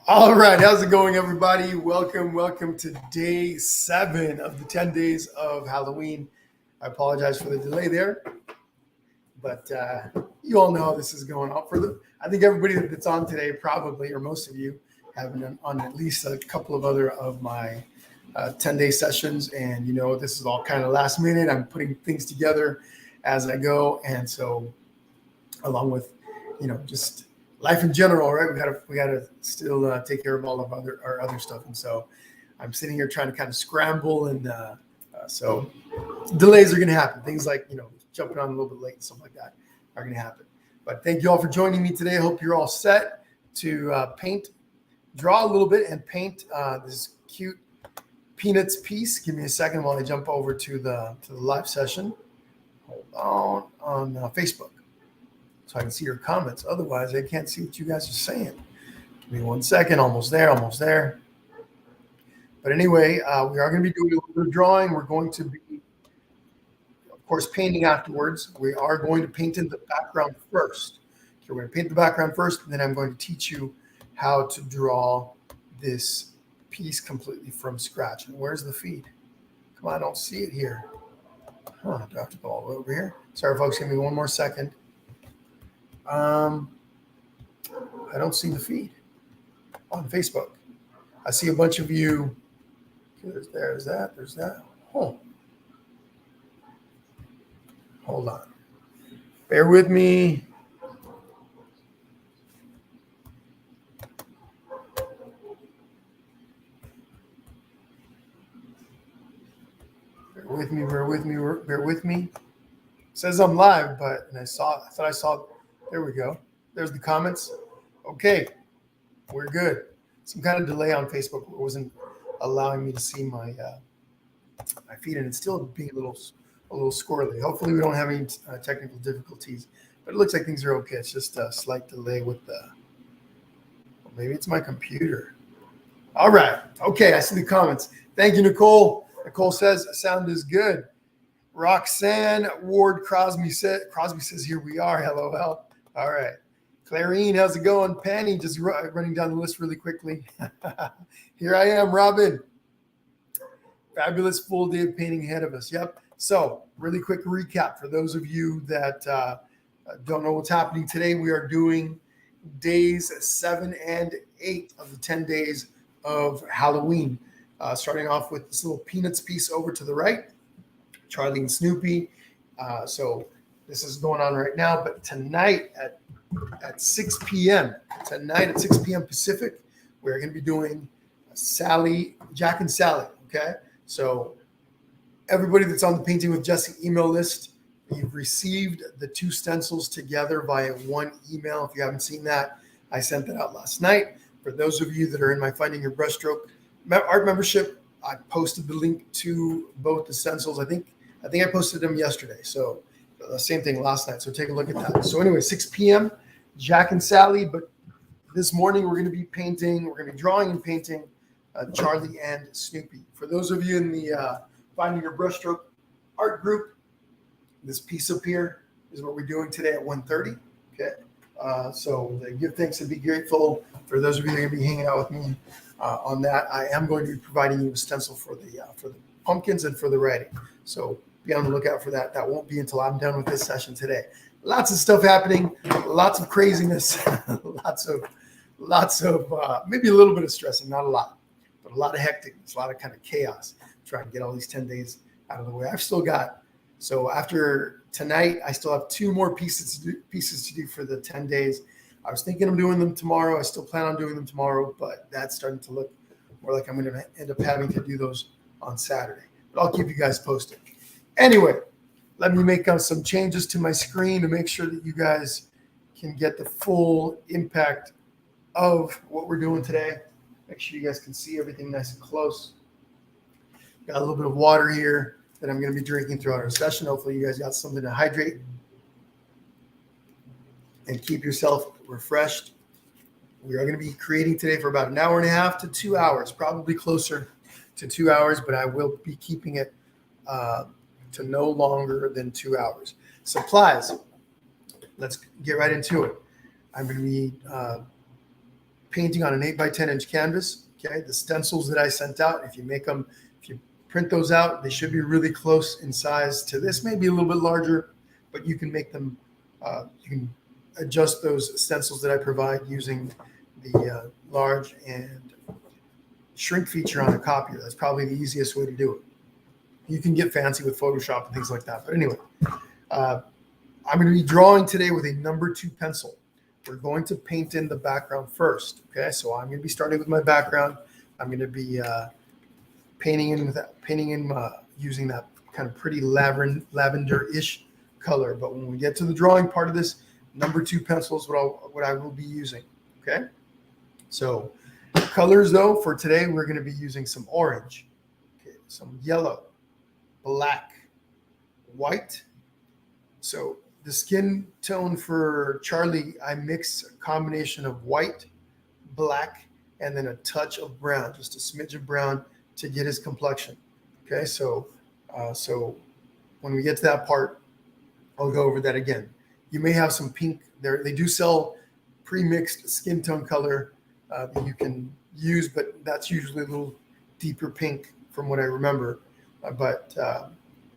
All right, how's it going, everybody? Welcome to day 7 of the 10 days of Halloween. I apologize for the delay there, but you all know how this is going on. I think everybody that's on today, probably, or most of you, have been on at least a couple of other of my 10-day sessions, and this is all kind of last minute. I'm putting things together as I go, and so along with just life in general, right? We gotta still take care of all of our other stuff, and so I'm sitting here trying to kind of scramble, and so delays are going to happen. Things like jumping on a little bit late and stuff like that are going to happen. But thank you all for joining me today. I hope you're all set to draw a little bit, and paint this cute Peanuts piece. Give me a second while I jump over to the live session. Hold on Facebook, so I can see your comments. Otherwise, I can't see what you guys are saying. Give me 1 second. Almost there. But anyway, we are going to be doing a little bit of drawing. We're going to be, of course, painting afterwards. We are going to paint in the background first. So we're going to paint the background first, and then I'm going to teach you how to draw this piece completely from scratch. And where's the feed? Come on, I don't see it here. Do I have to go all the way over here? Sorry, folks. Give me 1 more second. I don't see the feed on Facebook. I see a bunch of you. There's that. Oh. Hold on. Bear with me. Bear with me. It says I'm live, but I thought I saw. There we go. There's the comments. Okay, we're good. Some kind of delay on Facebook wasn't allowing me to see my feed, and it's still being a little squirrely. Hopefully, we don't have any technical difficulties, but it looks like things are okay. It's just a slight delay with maybe it's my computer. All right. Okay, I see the comments. Thank you, Nicole. Nicole says sound is good. Roxanne Ward Crosby says here we are. LOL. All right. Clarine, how's it going? Penny, just running down the list really quickly. Here I am, Robin. Fabulous full day of painting ahead of us. Yep. So really quick recap for those of you that don't know what's happening today. We are doing days 7 and 8 of the 10 days of Halloween. Starting off with this little Peanuts piece over to the right, Charlie and Snoopy. So this is going on right now, but tonight at 6 p.m. Pacific, we're going to be doing Jack and Sally. Okay, so everybody that's on the Painting with Jesse email list, you've received the 2 stencils together via 1 email. If you haven't seen that, I sent that out last night. For those of you that are in my Finding Your Brushstroke art membership, I posted the link to both the stencils. I think I posted them yesterday. So the same thing last night. So take a look at that. So anyway, 6 p.m. Jack and Sally. But this morning we're going to be painting. We're going to be drawing and painting Charlie and Snoopy. For those of you in the Finding Your Brushstroke art group, this piece up here is what we're doing today at 1:30. Okay. So give thanks and be grateful. For those of you that are going to be hanging out with me on that, I am going to be providing you a stencil for the pumpkins and for the writing. So be on the lookout for that. That won't be until I'm done with this session today. Lots of stuff happening, lots of craziness, lots of maybe a little bit of stressing, not a lot, but a lot of hecticness, a lot of kind of chaos. Trying to get all these 10 days out of the way. So after tonight, I still have 2 more pieces to do for the 10 days. I was thinking of doing them tomorrow. I still plan on doing them tomorrow, but that's starting to look more like I'm going to end up having to do those on Saturday. But I'll keep you guys posted. Anyway, let me make some changes to my screen to make sure that you guys can get the full impact of what we're doing today. Make sure you guys can see everything nice and close. Got a little bit of water here that I'm going to be drinking throughout our session. Hopefully you guys got something to hydrate and keep yourself refreshed. We are going to be creating today for about 1.5 hours to 2 hours, probably closer to 2 hours, but I will be keeping it to no longer than 2 hours. Supplies. Let's get right into it. I'm going to be painting on an 8x10-inch canvas. Okay, the stencils that I sent out, if you print those out, they should be really close in size to this, maybe a little bit larger, but you can make them, you can adjust those stencils that I provide using the large and shrink feature on a copier. That's probably the easiest way to do it. You can get fancy with Photoshop and things like that. But anyway, I'm going to be drawing today with a number 2 pencil. We're going to paint in the background first. Okay, so I'm going to be starting with my background. I'm going to be painting in using that kind of pretty lavender-ish color. But when we get to the drawing part of this, number 2 pencil is what I will be using. Okay, so colors though for today, we're going to be using some orange, okay, some yellow, black, white. So the skin tone for Charlie, I mix a combination of white, black, and then a touch of brown, just a smidge of brown to get his complexion. Okay, so when we get to that part, I'll go over that again. You may have some pink there. They do sell pre-mixed skin tone color that you can use, but that's usually a little deeper pink from what I remember.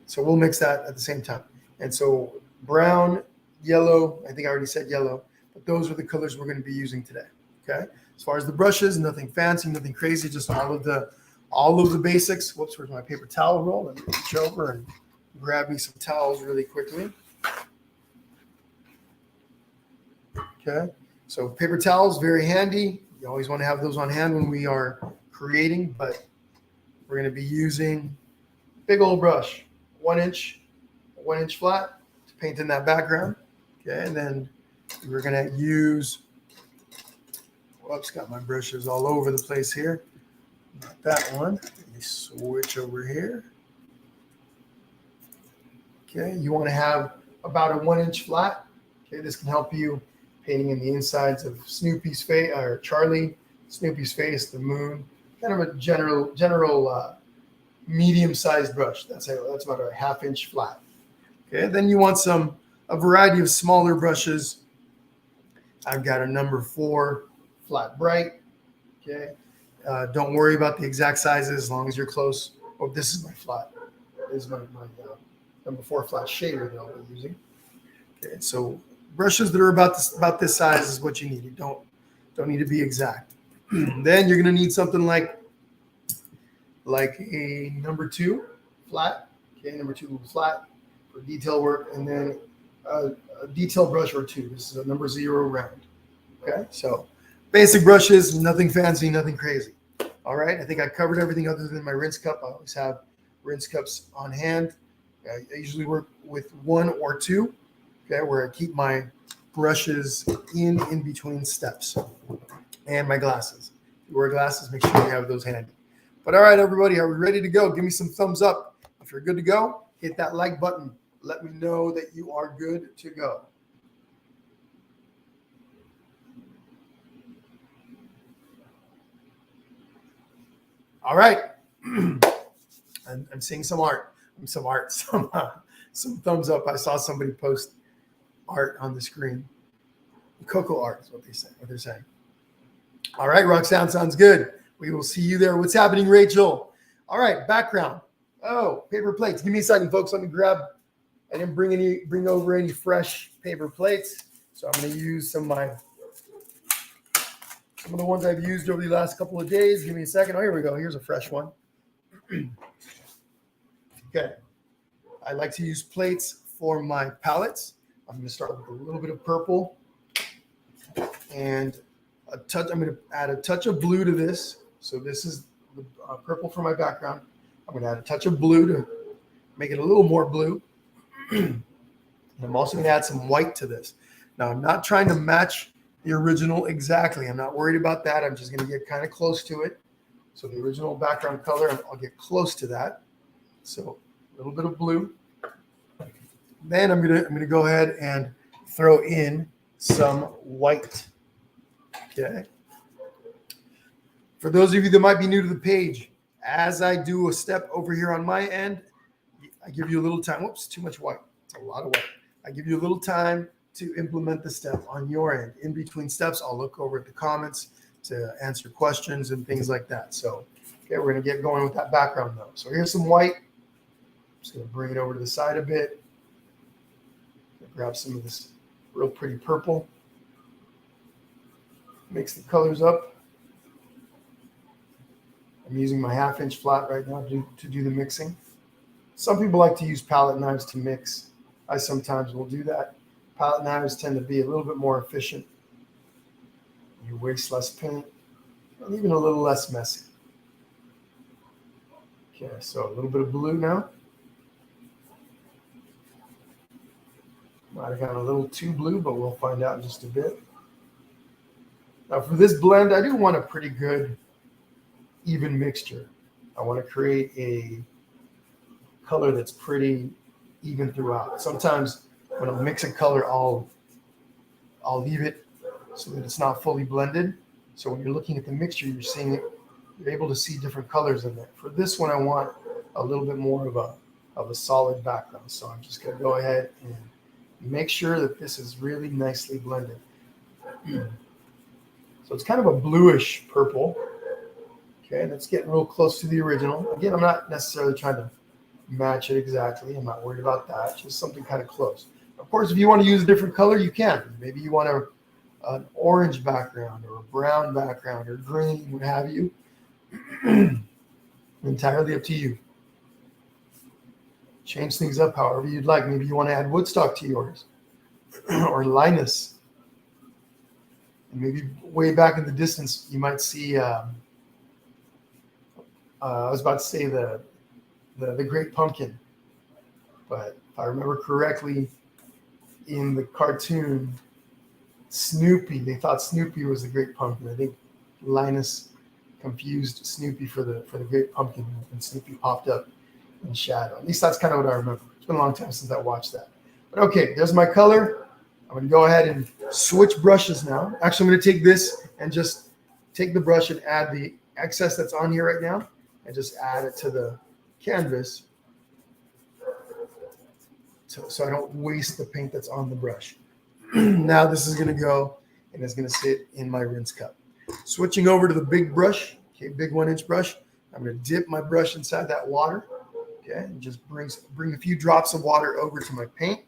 So we'll mix that at the same time. And so brown, yellow, I think I already said yellow, but those are the colors we're going to be using today. Okay. As far as the brushes, nothing fancy, nothing crazy, just all of the basics. Whoops, where's my paper towel roll? Let me reach over and grab me some towels really quickly. Okay. So paper towels, very handy. You always want to have those on hand when we are creating, but we're going to be using big old brush, 1 inch flat to paint in that background. Okay, and then we're going to use, whoops, got my brushes all over the place here. Not that one. Let me switch over here. Okay, you want to have about a 1 inch flat. Okay, this can help you painting in the insides of Snoopy's face, or Charlie, Snoopy's face, the moon, kind of a general medium-sized brush. That's about a 1/2 inch flat. Okay, then you want a variety of smaller brushes. I've got a number 4 flat bright. Okay, don't worry about the exact sizes as long as you're close. Oh, this is my flat. This is my number 4 flat shader that I'll be using. Okay, so brushes that are about this size is what you need. You don't need to be exact. Then you're going to need something like a number 2 flat. Okay, number 2 flat for detail work, and then a detail brush or 2. This is a number 0 round. Okay, so basic brushes, nothing fancy, nothing crazy. All right, I think I covered everything other than my rinse cup. I always have rinse cups on hand. I usually work with 1 or 2. Okay, where I keep my brushes in between steps, and my glasses. If you wear glasses, make sure you have those handy. But all right, everybody, are we ready to go? Give me some thumbs up. If you're good to go, hit that like button. Let me know that you are good to go. All right. I'm seeing some art. Some thumbs up. I saw somebody post art on the screen. Cocoa art is what they're saying. All right, Roxanne, sounds good. We will see you there. What's happening, Rachel? All right, background. Oh, paper plates. Give me a second, folks. Let me grab. I didn't bring over any fresh paper plates, so I'm going to use some of the ones I've used over the last couple of days. Give me a second. Oh, here we go. Here's a fresh one. Okay. I like to use plates for my palettes. I'm going to start with a little bit of purple and a touch. I'm going to add a touch of blue to this. So this is the purple for my background. I'm going to add a touch of blue to make it a little more blue. And I'm also going to add some white to this. Now, I'm not trying to match the original exactly. I'm not worried about that. I'm just going to get kind of close to it. So the original background color, I'll get close to that. So a little bit of blue. Then I'm gonna go ahead and throw in some white. Okay. For those of you that might be new to the page, as I do a step over here on my end, I give you a little time. Whoops, too much white. It's a lot of white. I give you a little time to implement the step on your end. In between steps, I'll look over at the comments, to answer questions and things like that. So, okay, we're going to get going with that background though. So here's some white. I'm just going to bring it over to the side a bit. Grab some of this real pretty purple. Mix the colors up. I'm using my 1/2 inch flat right now to do the mixing. Some people like to use palette knives to mix. I sometimes will do that. Palette knives tend to be a little bit more efficient. You waste less paint and even a little less messy. Okay, so a little bit of blue now. Might have gotten a little too blue, but we'll find out in just a bit. Now for this blend, I do want a pretty good even mixture. I want to create a color that's pretty even throughout. Sometimes when I mix a color, I'll leave it so that it's not fully blended. So when you're looking at the mixture, you're seeing it, you're able to see different colors in there. For this one, I want a little bit more of a solid background. So I'm just going to go ahead and make sure that this is really nicely blended. So it's kind of a bluish purple. Okay, and it's getting real close to the original. Again, I'm not necessarily trying to match it exactly. I'm not worried about that. Just something kind of close. Of course, if you want to use a different color, you can. Maybe you want an orange background or a brown background or green, what have you. Entirely up to you. Change things up however you'd like. Maybe you want to add Woodstock to yours or Linus. And maybe way back in the distance, you might see, I was about to say the Great Pumpkin. But if I remember correctly, in the cartoon, Snoopy, they thought Snoopy was the Great Pumpkin. I think Linus confused Snoopy for the Great Pumpkin, and Snoopy popped up in shadow. At least that's kind of what I remember. It's been a long time since I watched that. But okay, there's my color. I'm going to go ahead and switch brushes now. Actually, I'm going to take this and just take the brush and add the excess that's on here right now and just add it to the canvas so I don't waste the paint that's on the brush. Now this is going to go and it's going to sit in my rinse cup. Switching over to the big brush, okay, big 1-inch brush. I'm going to dip my brush inside that water, okay, and just bring a few drops of water over to my paint.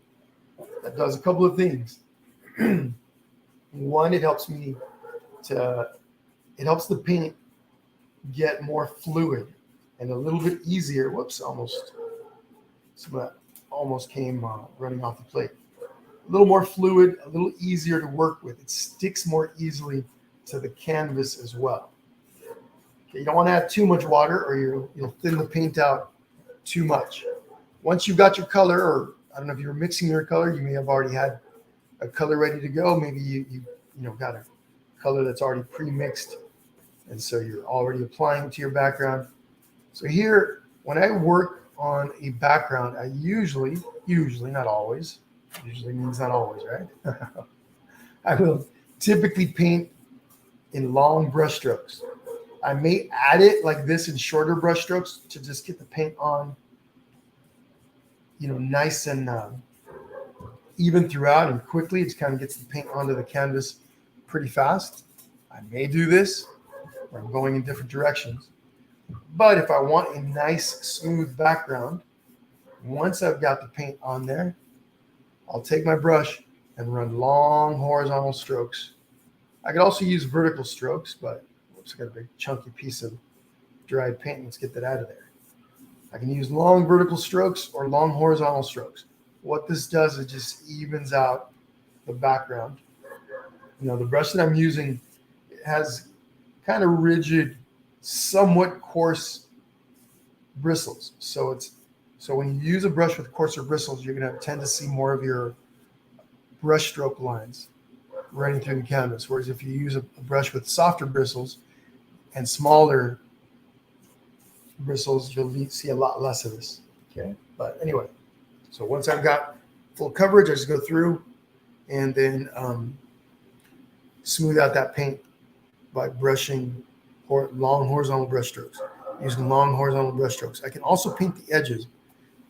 That does a couple of things. One, it helps the paint get more fluid and a little bit easier. Whoops, some of that almost came running off the plate. A little more fluid, a little easier to work with. It sticks more easily to the canvas as well. Okay, you don't want to add too much water or you'll thin the paint out too much. Once you've got your color, or I don't know if you're mixing your color, you may have already had a color ready to go. Maybe you got a color that's already pre-mixed, and so you're already applying it to your background. So here, when I work on a background, I usually, not always, usually means not always, right? I will typically paint in long brush strokes. I may add it like this in shorter brush strokes to just get the paint on, nice and even throughout and quickly. It just kind of gets the paint onto the canvas pretty fast. I may do this where I'm going in different directions. But if I want a nice, smooth background, once I've got the paint on there, I'll take my brush and run long horizontal strokes. I could also use vertical strokes, but oops, I got a big chunky piece of dried paint. Let's get that out of there. I can use long vertical strokes or long horizontal strokes. What this does is just evens out the background. The brush that I'm using has kind of rigid, somewhat coarse bristles. So when you use a brush with coarser bristles, you're going to tend to see more of your brush stroke lines running through the canvas. Whereas if you use a brush with softer bristles and smaller bristles, you'll see a lot less of this. Okay, but anyway, so once I've got full coverage, I just go through and then smooth out that paint by brushing long horizontal brush strokes, using long horizontal brush strokes. I can also paint the edges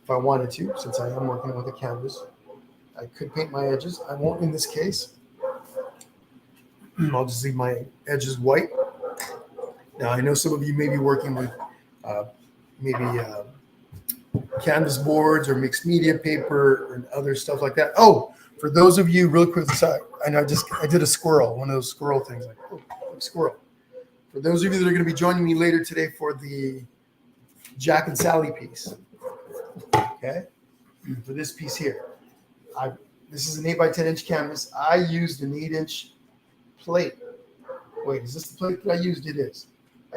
if I wanted to, since I am working with a canvas. I could paint my edges. I won't in this case. I'll just leave my edges white. Now, I know some of you may be working with maybe canvas boards or mixed media paper and other stuff like that. Oh, for those of you, real quick, sorry, I know I did a squirrel, one of those squirrel things, like, oh, squirrel. For those of you that are going to be joining me later today for the Jack and Sally piece, okay, for this piece here, this is an 8 by 10 inch canvas. I used an 8-inch plate. Wait, is this the plate that I used? It is.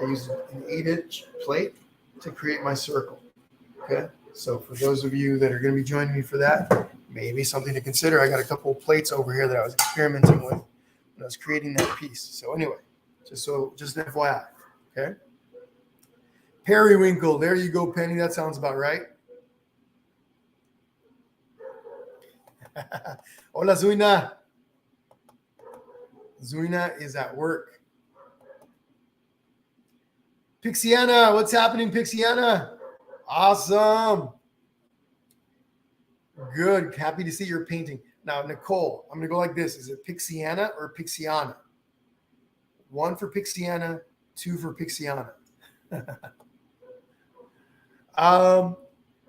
I used an 8-inch plate to create my circle. Okay, so for those of you that are going to be joining me for that, maybe something to consider. I got a couple of plates over here that I was experimenting with when I was creating that piece. So anyway, just an FYI. Okay, periwinkle. There you go, Penny. That sounds about right. Hola, Zuina. Zuina is at work. Pixiana, what's happening, Pixiana? Awesome. Good. Happy to see your painting. Now, Nicole, I'm going to go like this. Is it Pixiana or Pixiana? 1 for Pixiana, 2 for Pixiana.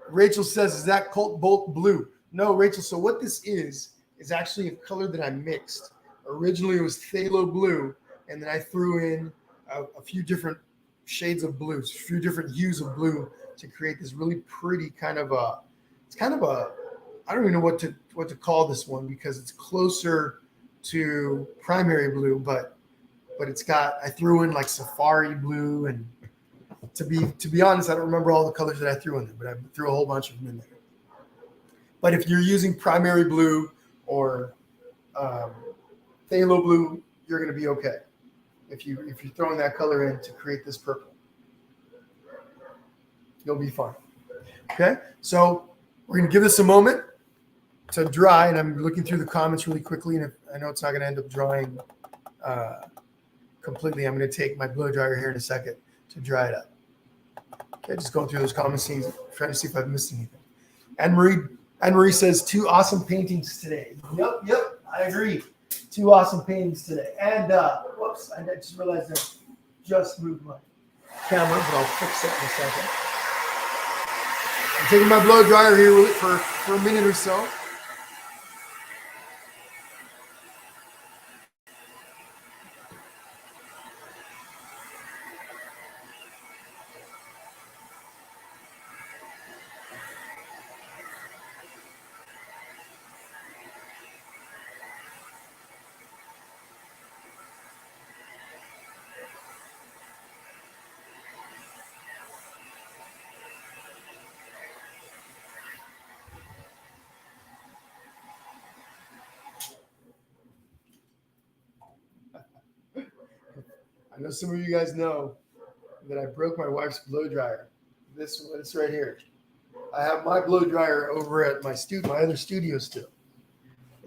Rachel says, is that Colt Bolt blue? No, Rachel. So what this is actually a color that I mixed. Originally, it was phthalo blue, and then I threw in a few different shades of blue, a few different hues of blue to create this really pretty kind of I don't even know what to call this one because it's closer to primary blue, but I threw in like safari blue, and to be honest, I don't remember all the colors that I threw in there, but I threw a whole bunch of them in there. But if you're using primary blue or phthalo blue, you're going to be okay. If you're throwing that color in to create this purple, you'll be fine. Okay, so we're going to give this a moment to dry, and I'm looking through the comments really quickly, and I know it's not going to end up drying completely. I'm going to take my blow dryer here in a second to dry it up. Okay, just going through those comments, trying to see if I've missed anything. Anne-Marie says 2 awesome paintings today. Yep, I agree. 2 awesome paintings today. And whoops, I just realized I just moved my camera, but I'll fix it in a second. I'm taking my blow dryer here for a minute or so. I know some of you guys know that I broke my wife's blow dryer. This right here. I have my blow dryer over at my other studio still.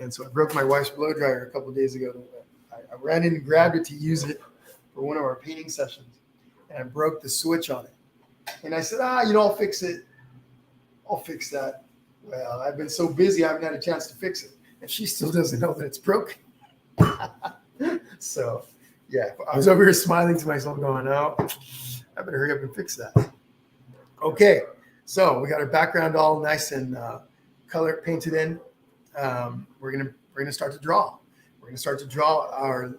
And so I broke my wife's blow dryer a couple of days ago. I ran in and grabbed it to use it for one of our painting sessions. And I broke the switch on it. And I said, I'll fix it. I'll fix that. Well, I've been so busy, I haven't had a chance to fix it. And she still doesn't know that it's broken. So, yeah, I was over here smiling to myself going, oh, I better hurry up and fix that. Okay, so we got our background all nice and color painted in. We're gonna start to draw. We're gonna start to draw our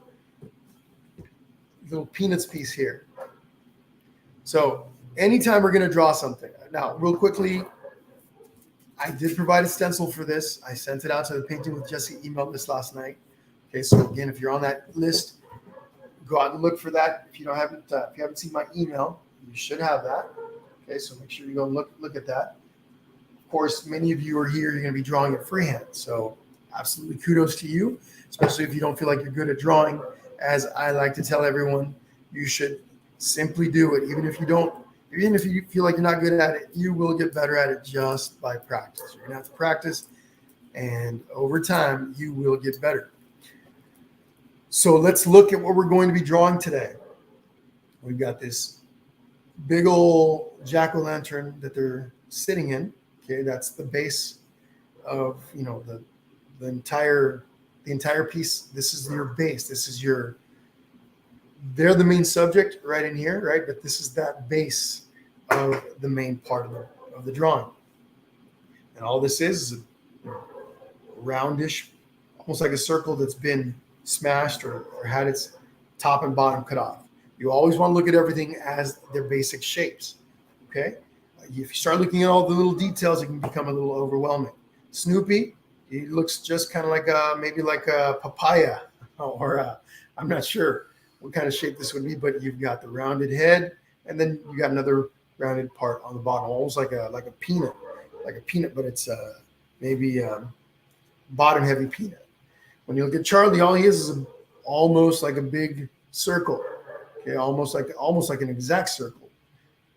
little peanuts piece here. So anytime we're gonna draw something. Now, real quickly, I did provide a stencil for this. I sent it out to the Painting with Jesse email list last night. Okay, so again, if you're on that list, go out and look for that. If you haven't seen my email, you should have that. Okay, so make sure you go and look at that. Of course, many of you are here. You're going to be drawing it freehand, so absolutely kudos to you. Especially if you don't feel like you're good at drawing, as I like to tell everyone, you should simply do it. Even if you feel like you're not good at it, you will get better at it just by practice. You're going to have to practice, and over time, you will get better. So let's look at what we're going to be drawing today. We've got this big old jack-o'-lantern that they're sitting in. Okay, that's the base of the entire the entire piece. This is your base. This is your, they're the main subject right in here, right? But this is that base of the main part of the drawing. And all this is a roundish, almost like a circle that's been smashed or had its top and bottom cut off. You always want to look at everything as their basic shapes, okay? If you start looking at all the little details, it can become a little overwhelming. Snoopy, he looks just kind of like maybe like a papaya, or I'm not sure what kind of shape this would be, but you've got the rounded head, and then you got another rounded part on the bottom, almost like a peanut, but it's maybe bottom heavy peanut. When you look at Charlie, all he is almost like a big circle, okay, almost like an exact circle.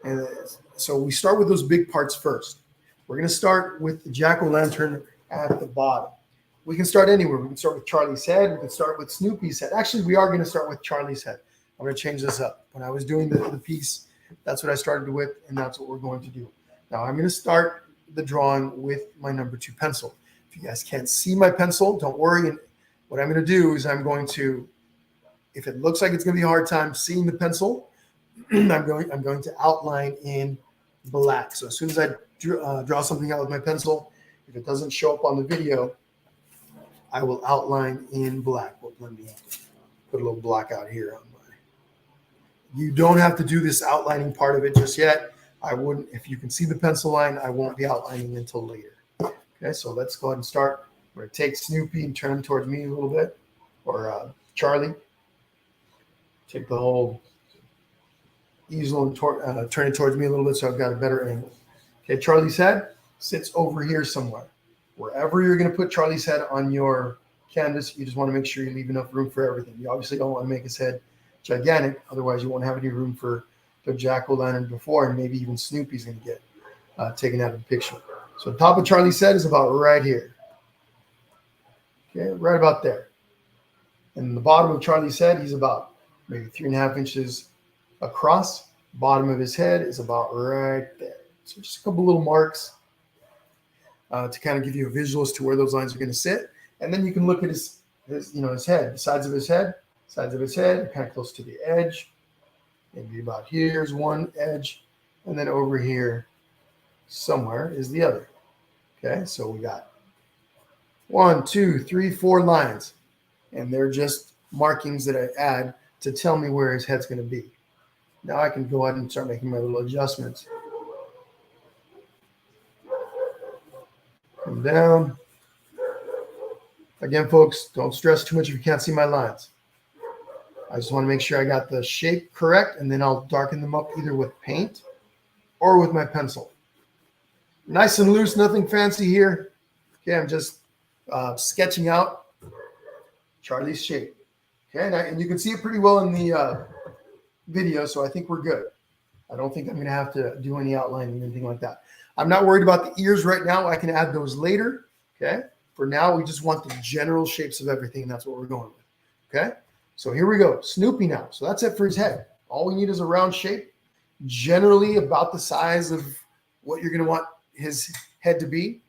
And so we start with those big parts first. We're going to start with the jack-o'-lantern at the bottom. We can start anywhere. We can start with Charlie's head. We can start with Snoopy's head. Actually, we are going to start with Charlie's head. I'm going to change this up. When I was doing the piece, that's what I started with, and that's what we're going to do. Now, I'm going to start the drawing with my number 2 pencil. If you guys can't see my pencil, don't worry. And what I'm going to do is I'm going to, if it looks like it's going to be a hard time seeing the pencil, I'm going to outline in black. So as soon as I draw something out with my pencil, if it doesn't show up on the video, I will outline in black. Well, let me put a little black out here on my. You don't have to do this outlining part of it just yet. I wouldn't. If you can see the pencil line, I won't be outlining until later. Okay, so let's go ahead and start. I'm going to take Snoopy and turn him towards me a little bit, or Charlie. Take the whole easel and turn it towards me a little bit so I've got a better angle. Okay, Charlie's head sits over here somewhere. Wherever you're going to put Charlie's head on your canvas, you just want to make sure you leave enough room for everything. You obviously don't want to make his head gigantic, otherwise you won't have any room for the jack-o'-lantern before, and maybe even Snoopy's going to get taken out of the picture. So the top of Charlie's head is about right here. Okay, right about there. And the bottom of Charlie's head, he's about maybe 3.5 inches across. Bottom of his head is about right there. So just a couple little marks to kind of give you a visual as to where those lines are going to sit. And then you can look at his head, the sides of his head, kind of close to the edge. Maybe about here's one edge, and then over here somewhere is the other. Okay, so we got 1, 2, 3, 4 lines, and they're just markings that I add to tell me where his head's going to be. Now I can go ahead and start making my little adjustments. Come down. Again, folks, don't stress too much if you can't see my lines. I just want to make sure I got the shape correct, and then I'll darken them up either with paint or with my pencil. Nice and loose, nothing fancy here. Okay, I'm just sketching out Charlie's shape. Okay, and you can see it pretty well in the video, so I think we're good. I don't think I'm going to have to do any outlining or anything like that. I'm not worried about the ears right now. I can add those later. Okay, for now, we just want the general shapes of everything, and that's what we're going with. Okay, so here we go. Snoopy now. So that's it for his head. All we need is a round shape, generally about the size of what you're going to want his head to be.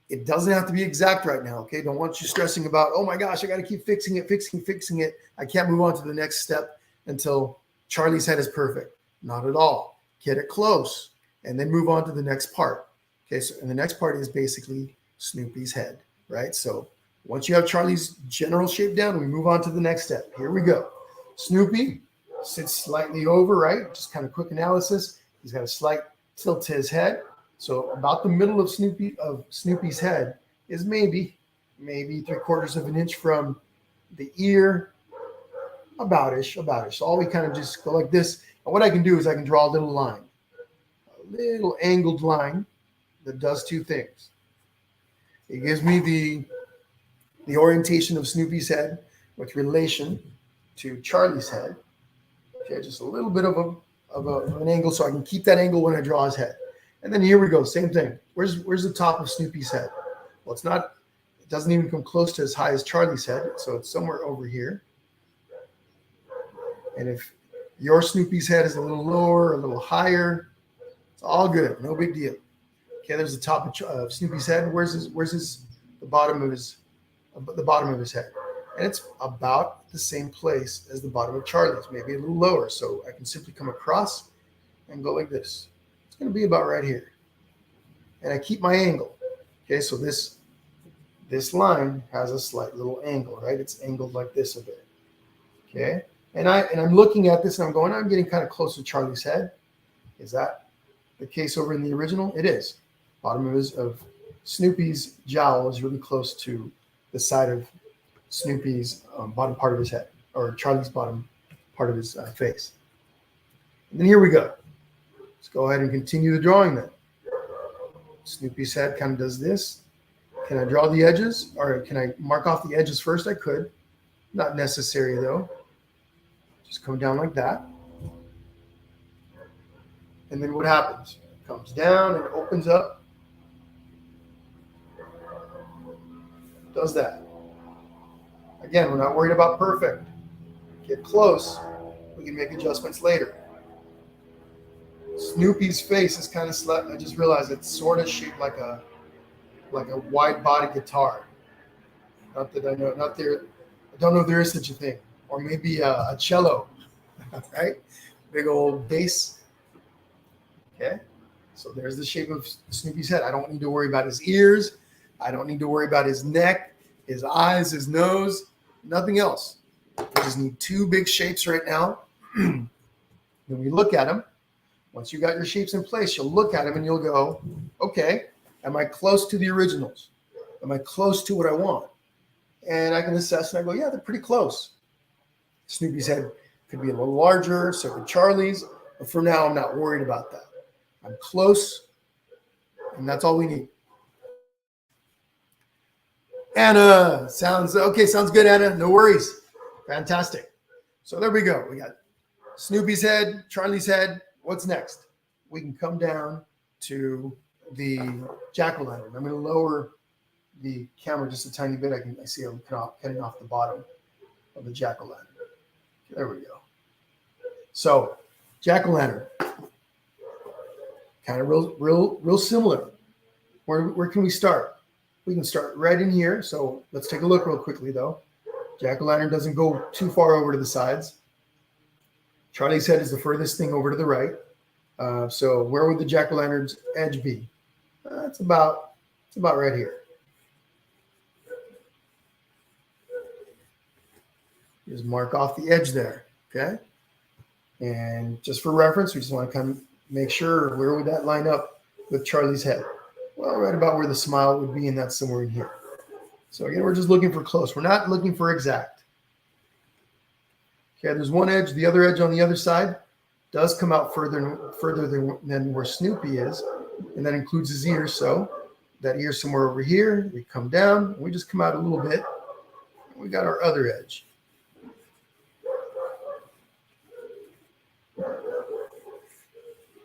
It doesn't have to be exact right now, okay? Don't want you stressing about, oh my gosh, I got to keep fixing it. I can't move on to the next step until Charlie's head is perfect. Not at all. Get it close and then move on to the next part. Okay, so and the next part is basically Snoopy's head, right? So once you have Charlie's general shape down, we move on to the next step. Here we go. Snoopy sits slightly over, right? Just kind of quick analysis. He's got a slight tilt to his head. So about the middle of Snoopy's head is maybe 3/4 of an inch from the ear, about-ish. So all we kind of just go like this. And what I can do is I can draw a little line, a little angled line that does two things. It gives me the orientation of Snoopy's head with relation to Charlie's head. Okay, just a little bit of an angle so I can keep that angle when I draw his head. And then here we go, same thing. Where's the top of Snoopy's head? Well, it doesn't even come close to as high as Charlie's head, so it's somewhere over here. And if your Snoopy's head is a little lower, a little higher, it's all good, no big deal. Okay, there's the top of Snoopy's head. Where's the bottom of his the bottom of his head. And it's about the same place as the bottom of Charlie's, maybe a little lower. So I can simply come across and go like this. It's going to be about right here. And I keep my angle. Okay, so this line has a slight little angle, right? It's angled like this a bit. Okay, and I'm looking at this and I'm going, I'm getting kind of close to Charlie's head. Is that the case over in the original? It is. Bottom of Snoopy's jowl is really close to the side of Snoopy's bottom part of his head, or Charlie's bottom part of his face. And then here we go. Let's go ahead and continue the drawing then. Snoopy's head kind of does this. Can I draw the edges, or can I mark off the edges first? I could. Not necessary though. Just come down like that. And then what happens? It comes down and opens up. Does that. Again, we're not worried about perfect. Get close. We can make adjustments later. Snoopy's face is kind of I just realized it's sort of shaped like a wide body guitar. Not that I know, not there. I don't know if there is such a thing, or maybe a cello, right? Big old bass. Okay, so there's the shape of Snoopy's head. I don't need to worry about his ears. I don't need to worry about his neck, his eyes, his nose, nothing else. We just need two big shapes right now. When we look at them, once you got your shapes in place, you'll look at them and you'll go, okay, am I close to the originals? Am I close to what I want? And I can assess and I go, yeah, they're pretty close. Snoopy's head could be a little larger, so could Charlie's, but for now, I'm not worried about that. I'm close, and that's all we need. Anna, sounds good, Anna. No worries. Fantastic. So there we go. We got Snoopy's head, Charlie's head. What's next? We can come down to the jack-o'-lantern. I'm going to lower the camera just a tiny bit. I see I'm cutting off the bottom of the jack-o'-lantern. There we go. So jack-o'-lantern, kind of real similar. Where can we start? We can start right in here. So let's take a look real quickly though. Jack-o'-lantern doesn't go too far over to the sides. Charlie's head is the furthest thing over to the right. So where would the jack-o'-lantern's edge be? It's about right here. Just mark off the edge there, okay? And just for reference, we just want to kind of make sure where would that line up with Charlie's head? Well, right about where the smile would be, and that's somewhere in here. So again, we're just looking for close. We're not looking for exact. Okay, there's one edge. The other edge on the other side does come out further than where Snoopy is, and that includes his ears. So that ear somewhere over here. We come down. We just come out a little bit. We got our other edge.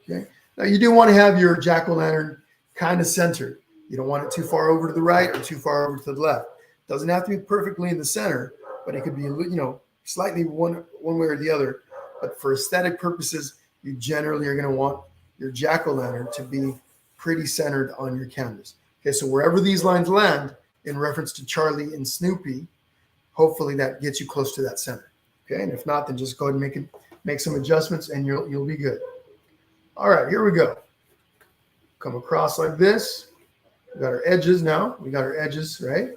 Okay. Now you do want to have your jack-o'-lantern kind of centered. You don't want it too far over to the right or too far over to the left. It doesn't have to be perfectly in the center, but it could be, slightly one way or the other. But for aesthetic purposes, you generally are going to want your jack-o'-lantern to be pretty centered on your canvas. Okay, so wherever these lines land in reference to Charlie and Snoopy, hopefully that gets you close to that center. Okay, and if not, then just go ahead and make some adjustments and you'll be good. All right, here we go. Come across like this. We got our edges now. We got our edges, right?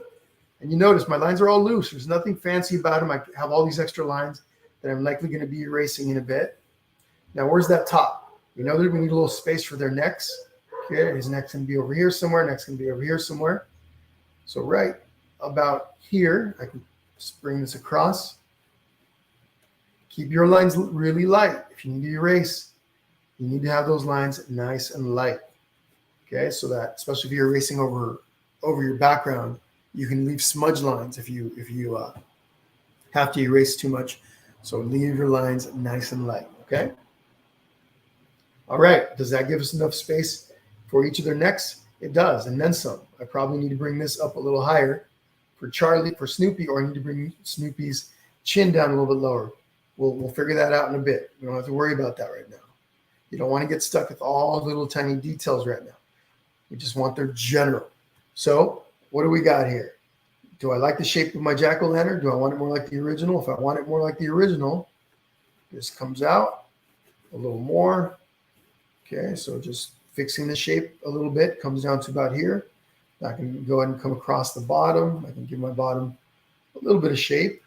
And you notice my lines are all loose. There's nothing fancy about them. I have all these extra lines that I'm likely going to be erasing in a bit. Now, where's that top? We know that we need a little space for their necks. Okay, his neck's going to be over here somewhere. Neck's going to be over here somewhere. So right about here, I can just bring this across. Keep your lines really light. If you need to erase, you need to have those lines nice and light. Okay, so that especially if you're erasing over your background, you can leave smudge lines if you have to erase too much. So leave your lines nice and light. Okay. All right. Does that give us enough space for each of their necks? It does, and then some. I probably need to bring this up a little higher for Snoopy, or I need to bring Snoopy's chin down a little bit lower. We'll figure that out in a bit. We don't have to worry about that right now. You don't want to get stuck with all the little tiny details right now. We just want their general. So what do we got here? Do I like the shape of my jack-o'-lantern? Do I want it more like the original? If I want it more like the original, this comes out a little more. Okay, so just fixing the shape a little bit, comes down to about here. I can go ahead and come across the bottom. I can give my bottom a little bit of shape.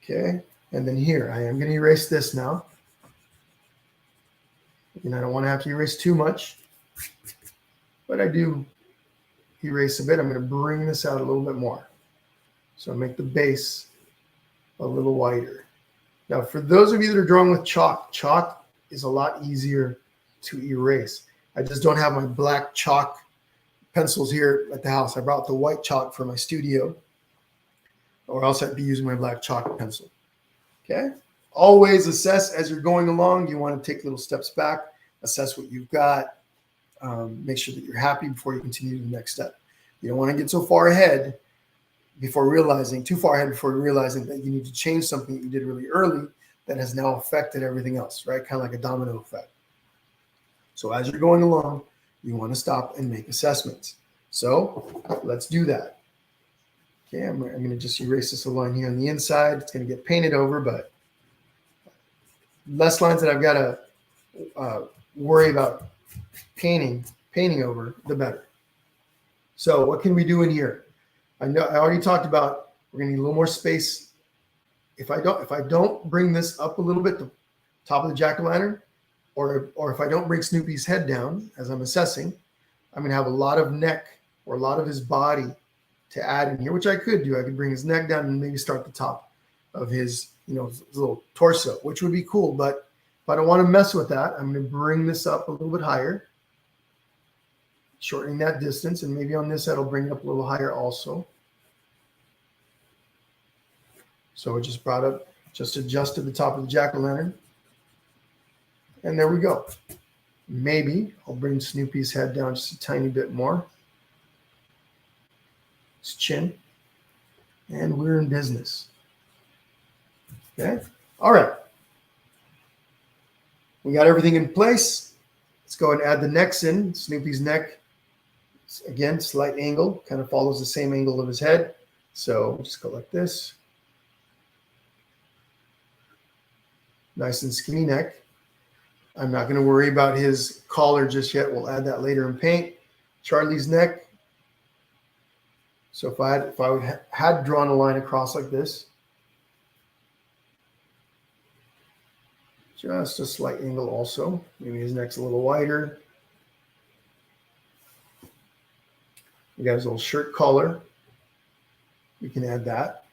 Okay, and then here, I am going to erase this now. And I don't want to have to erase too much, but I do erase a bit. I'm going to bring this out a little bit more. So make the base a little wider. Now, for those of you that are drawing with chalk, chalk is a lot easier to erase. I just don't have my black chalk pencils here at the house. I brought the white chalk for my studio, or else I'd be using my black chalk pencil. Okay? Always assess as you're going along. You want to take little steps back, assess what you've got, make sure that you're happy before you continue to the next step. You don't want to get so far ahead before realizing, too far ahead before realizing that you need to change something that you did really early that has now affected everything else, right? Kind of like a domino effect. So as you're going along, you want to stop and make assessments. So let's do that. Okay, I'm going to just erase this line here on the inside. It's going to get painted over, but less lines that I've got to worry about painting over, the better. So what can we do in here? I know I already talked about we're going to need a little more space. If I don't bring this up a little bit, the top of the jack-o'-lantern, or if I don't bring Snoopy's head down as I'm assessing, I'm going to have a lot of neck or a lot of his body to add in here, which I could do. I could bring his neck down and maybe start the top of his, his little torso, which would be cool. But if I don't want to mess with that, I'm going to bring this up a little bit higher, shortening that distance, and maybe on this side I'll bring it up a little higher also. So it just brought up, just adjusted the top of the jack-o'-lantern. And there we go. Maybe I'll bring Snoopy's head down just a tiny bit more. His chin. And we're in business. Okay. All right. We got everything in place. Let's go and add the necks in. Snoopy's neck, again, slight angle, kind of follows the same angle of his head. So we'll just go like this. Nice and skinny neck. I'm not going to worry about his collar just yet. We'll add that later in paint. Charlie's neck. So if I had drawn a line across like this, just a slight angle also. Maybe his neck's a little wider. We got his little shirt collar. We can add that.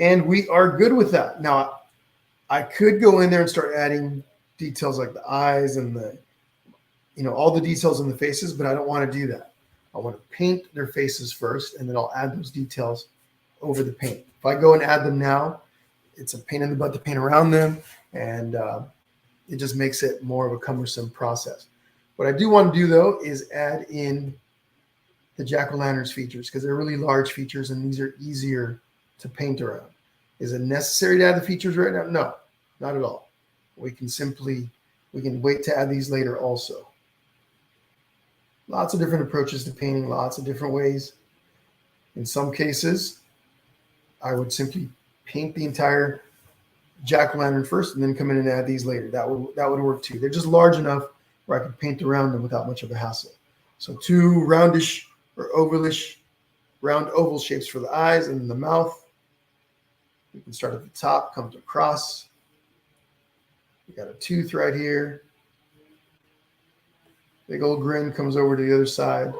And we are good with that. Now, I could go in there and start adding details like the eyes and the, all the details in the faces, but I don't want to do that. I want to paint their faces first, and then I'll add those details over the paint. If I go and add them now, it's a pain in the butt to paint around them, and it just makes it more of a cumbersome process. What I do want to do, though, is add in the jack-o'-lantern's features, because they're really large features, and these are easier to paint around. Is it necessary to add the features right now? No, not at all. We can wait to add these later also. Lots of different approaches to painting, lots of different ways. In some cases, I would simply paint the entire jack-o'-lantern first and then come in and add these later. That would work too. They're just large enough where I can paint around them without much of a hassle. So two roundish or ovalish, round oval shapes for the eyes and the mouth. We can start at the top, come across. We got a tooth right here. Big old grin comes over to the other side.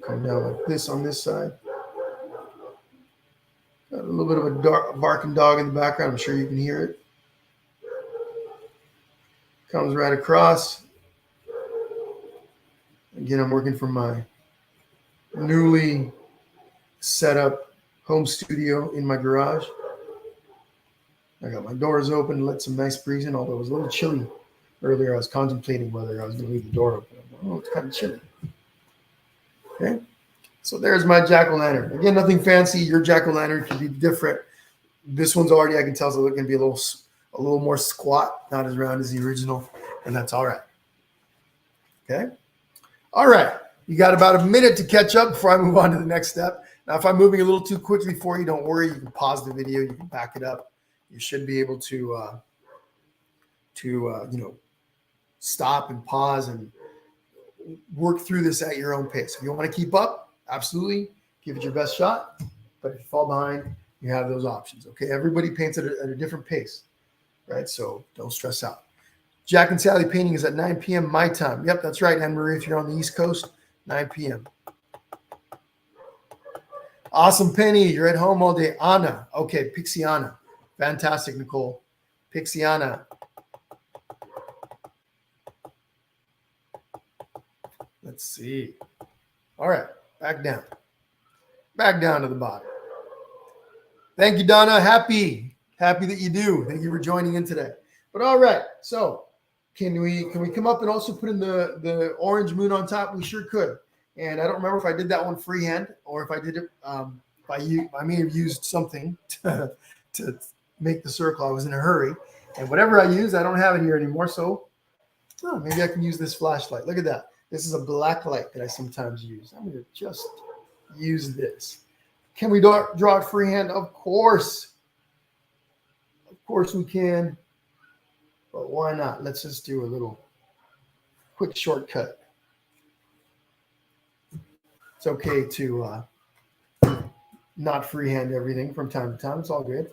Come down like this on this side. Got a little bit of a barking dog in the background. I'm sure you can hear it. Comes right across. Again, I'm working from my newly set up home studio in my garage. I got my doors open, let some nice breeze in, although it was a little chilly earlier. I was contemplating whether I was going to leave the door open. Oh, it's kind of chilly. Okay, so there's my jack-o'-lantern. Again, nothing fancy. Your jack-o'-lantern can be different. This one's already, I can tell, is going to be a little more squat, not as round as the original, and that's all right. Okay, all right. You got about a minute to catch up before I move on to the next step. Now, if I'm moving a little too quickly for you, don't worry. You can pause the video. You can back it up. You should be able to stop and pause and work through this at your own pace. If you want to keep up, absolutely, give it your best shot. But if you fall behind, you have those options. Okay, everybody paints at a different pace, right? So don't stress out. Jack and Sally painting is at 9 p.m. my time. Yep, that's right, Anne Marie. If you're on the East Coast, 9 p.m. Awesome, Penny. You're at home all day. Anna. Okay, Pixiana. Fantastic, Nicole. Pixiana. Let's see. All right, back down. Back down to the bottom. Thank you, Donna. Happy that you do. Thank you for joining in today. But all right, so can we come up and also put in the orange moon on top? We sure could. And I don't remember if I did that one freehand or if I did it I may have used something to make the circle. I was in a hurry. And whatever I used, I don't have it here anymore. So maybe I can use this flashlight. Look at that. This is a black light that I sometimes use. I'm going to just use this. Can we draw it freehand? Of course. Of course we can. But why not? Let's just do a little quick shortcut. It's okay to not freehand everything from time to time. It's all good.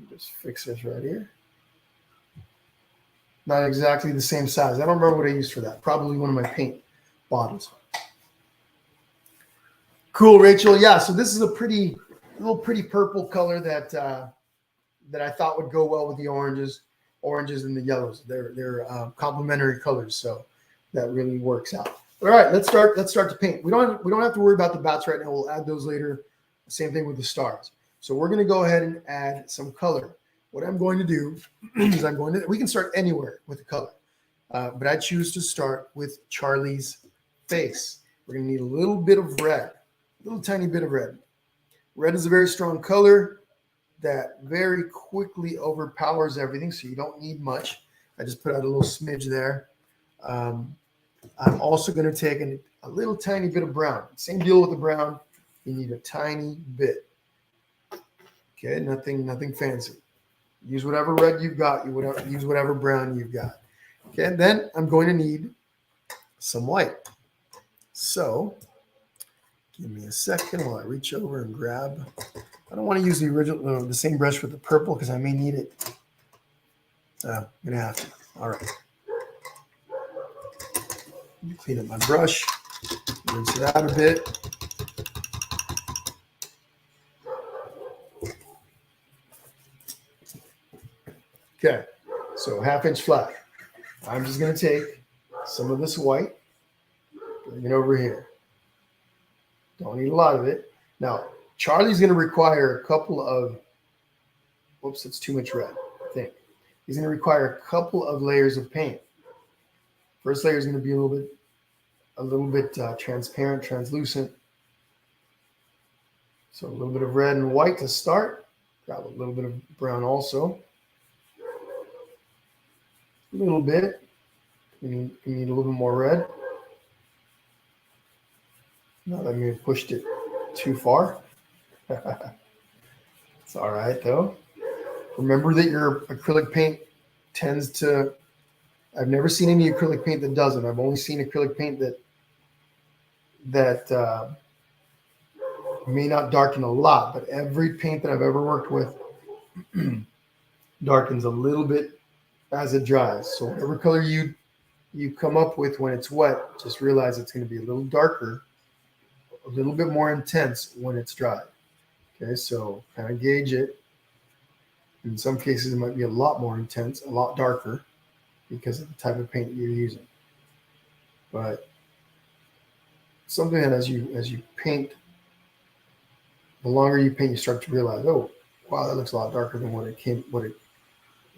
Just fix this right here. Not exactly the same size. I don't remember what I used for that. Probably one of my paint bottles. Cool, Rachel. Yeah, so this is a little pretty purple color that I thought would go well with the oranges and the yellows. They're complementary colors, so that really works out. All right, let's start to paint. We don't have to worry about the bats right now. We'll add those later. Same thing with the stars. So we're going to go ahead and add some color. What I'm going to do is we can start anywhere with the color, but I choose to start with Charlie's face. We're going to need a little bit of red, a little tiny bit of red. Red is a very strong color that very quickly overpowers everything, so you don't need much. I just put out a little smidge there. I'm also going to take a little tiny bit of brown. Same deal with the brown. You need a tiny bit. Okay, nothing fancy. Use whatever red you've got. Use whatever brown you've got. Okay, and then I'm going to need some white. So give me a second while I reach over and grab. I don't want to use the same brush with the purple because I may need it. I'm going to have to. All right. Clean up my brush. Rinse it out a bit. Okay, so 1/2 inch flat. I'm just going to take some of this white, bring it over here. Don't need a lot of it. Now, Charlie's going to require a couple of, whoops, it's too much red, I think. He's going to require a couple of layers of paint. First layer is going to be a little bit transparent, translucent. So a little bit of red and white to start. Grab a little bit of brown also. A little bit. We need a little bit more red. Not that I may have pushed it too far. It's all right though. Remember that your acrylic paint tends to, I've never seen any acrylic paint that doesn't. I've only seen acrylic paint that may not darken a lot, but every paint that I've ever worked with darkens a little bit as it dries. So whatever color you come up with when it's wet, just realize it's going to be a little darker, a little bit more intense when it's dry. Okay, so kind of gauge it. In some cases, it might be a lot more intense, a lot darker because of the type of paint you're using. But something that as you paint, the longer you paint, you start to realize, oh, wow, that looks a lot darker than when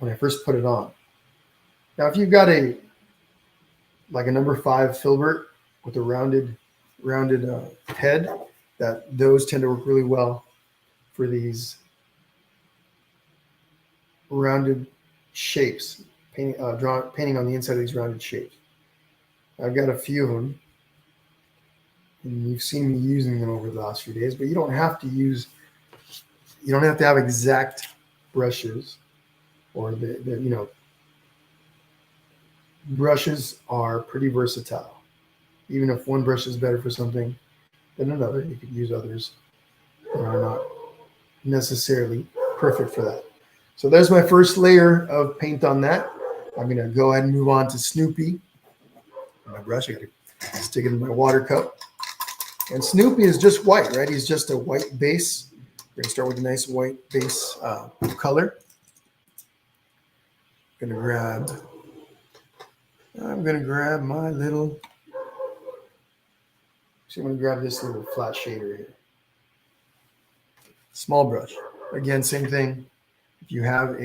I first put it on. Now, if you've got like a number 5 filbert with a rounded head, those tend to work really well for these rounded shapes, painting on the inside of these rounded shapes. I've got a few of them. And you've seen me using them over the last few days, but you don't have to have exact brushes, or brushes are pretty versatile. Even if one brush is better for something than another, you could use others that are not necessarily perfect for that. So there's my first layer of paint on that. I'm going to go ahead and move on to Snoopy. My brush, I got to stick it in my water cup. And Snoopy is just white, right? He's just a white base. We're going to start with a nice white base color. I'm going to grab my little, actually I'm going to grab this little flat shader here. Small brush. Again, same thing. If you have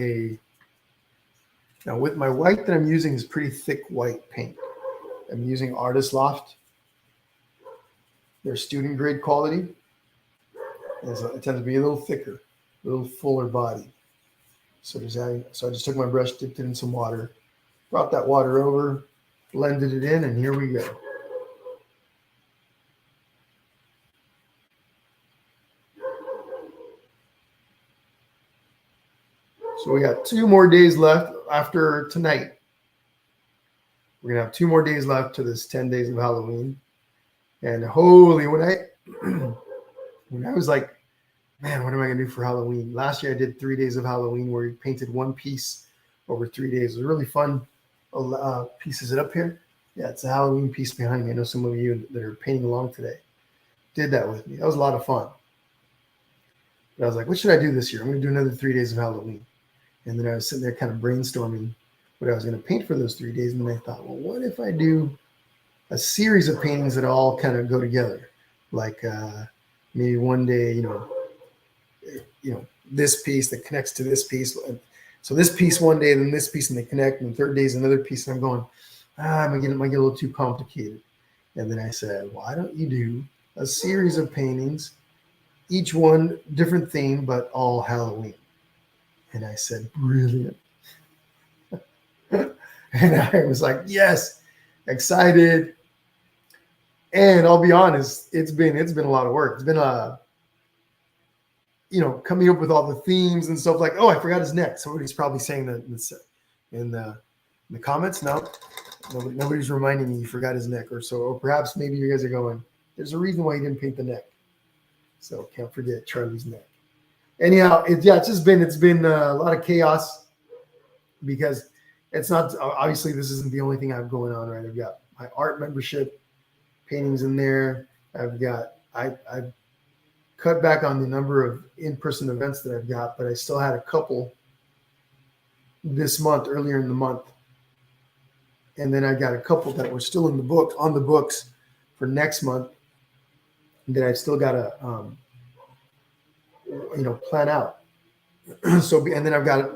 now with my white that I'm using is pretty thick white paint. I'm using Artist Loft. They're student grade quality. And so it tends to be a little thicker, a little fuller body. So I just took my brush, dipped it in some water, brought that water over, blended it in, and here we go. So we got 2 more days left after tonight. We're gonna have 2 more days left to this 10 days of Halloween. And when I was like, man, what am I gonna do for Halloween? Last year I did 3 days of Halloween where we painted one piece over 3 days. It was really fun. Piece, is it up here? Yeah, it's a Halloween piece behind me. I know some of you that are painting along today did that with me. That was a lot of fun. But I was like, what should I do this year? I'm gonna do another 3 days of Halloween. And then I was sitting there kind of brainstorming what I was going to paint for those 3 days. And then I thought, well, what if I do a series of paintings that all kind of go together? Like maybe one day, this piece that connects to this piece. So this piece one day, then this piece, and they connect. And the third day is another piece. And I'm going, it might get a little too complicated. And then I said, why don't you do a series of paintings, each one different theme, but all Halloween? And I said, brilliant. And I was like, yes, excited. And I'll be honest, it's been a lot of work. It's been coming up with all the themes and stuff like, oh, I forgot his neck. Somebody's probably saying that in the comments. No, nobody's reminding me he forgot his neck or so. Or perhaps maybe you guys are going, there's a reason why he didn't paint the neck. So can't forget Charlie's neck. Anyhow, it's been a lot of chaos because it's not, obviously this isn't the only thing I have going on, right? I've got my art membership paintings in there. I've cut back on the number of in-person events that I've got, but I still had a couple this month, earlier in the month. And then I got a couple that were still on the books for next month that I've still got to, plan out. So, and then I've got,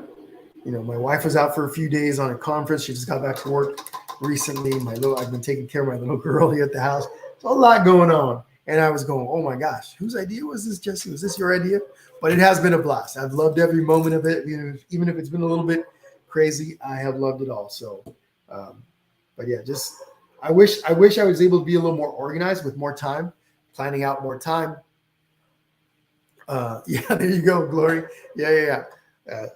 my wife was out for a few days on a conference. She just got back to work recently. I've been taking care of my little girl here at the house. So a lot going on. And I was going, oh my gosh, whose idea was this, Jesse? Was this your idea? But it has been a blast. I've loved every moment of it. Even if it's been a little bit crazy, I have loved it all. So, but yeah, I wish I was able to be a little more organized with more time, planning out more time. Yeah, there you go, Glory. Yeah.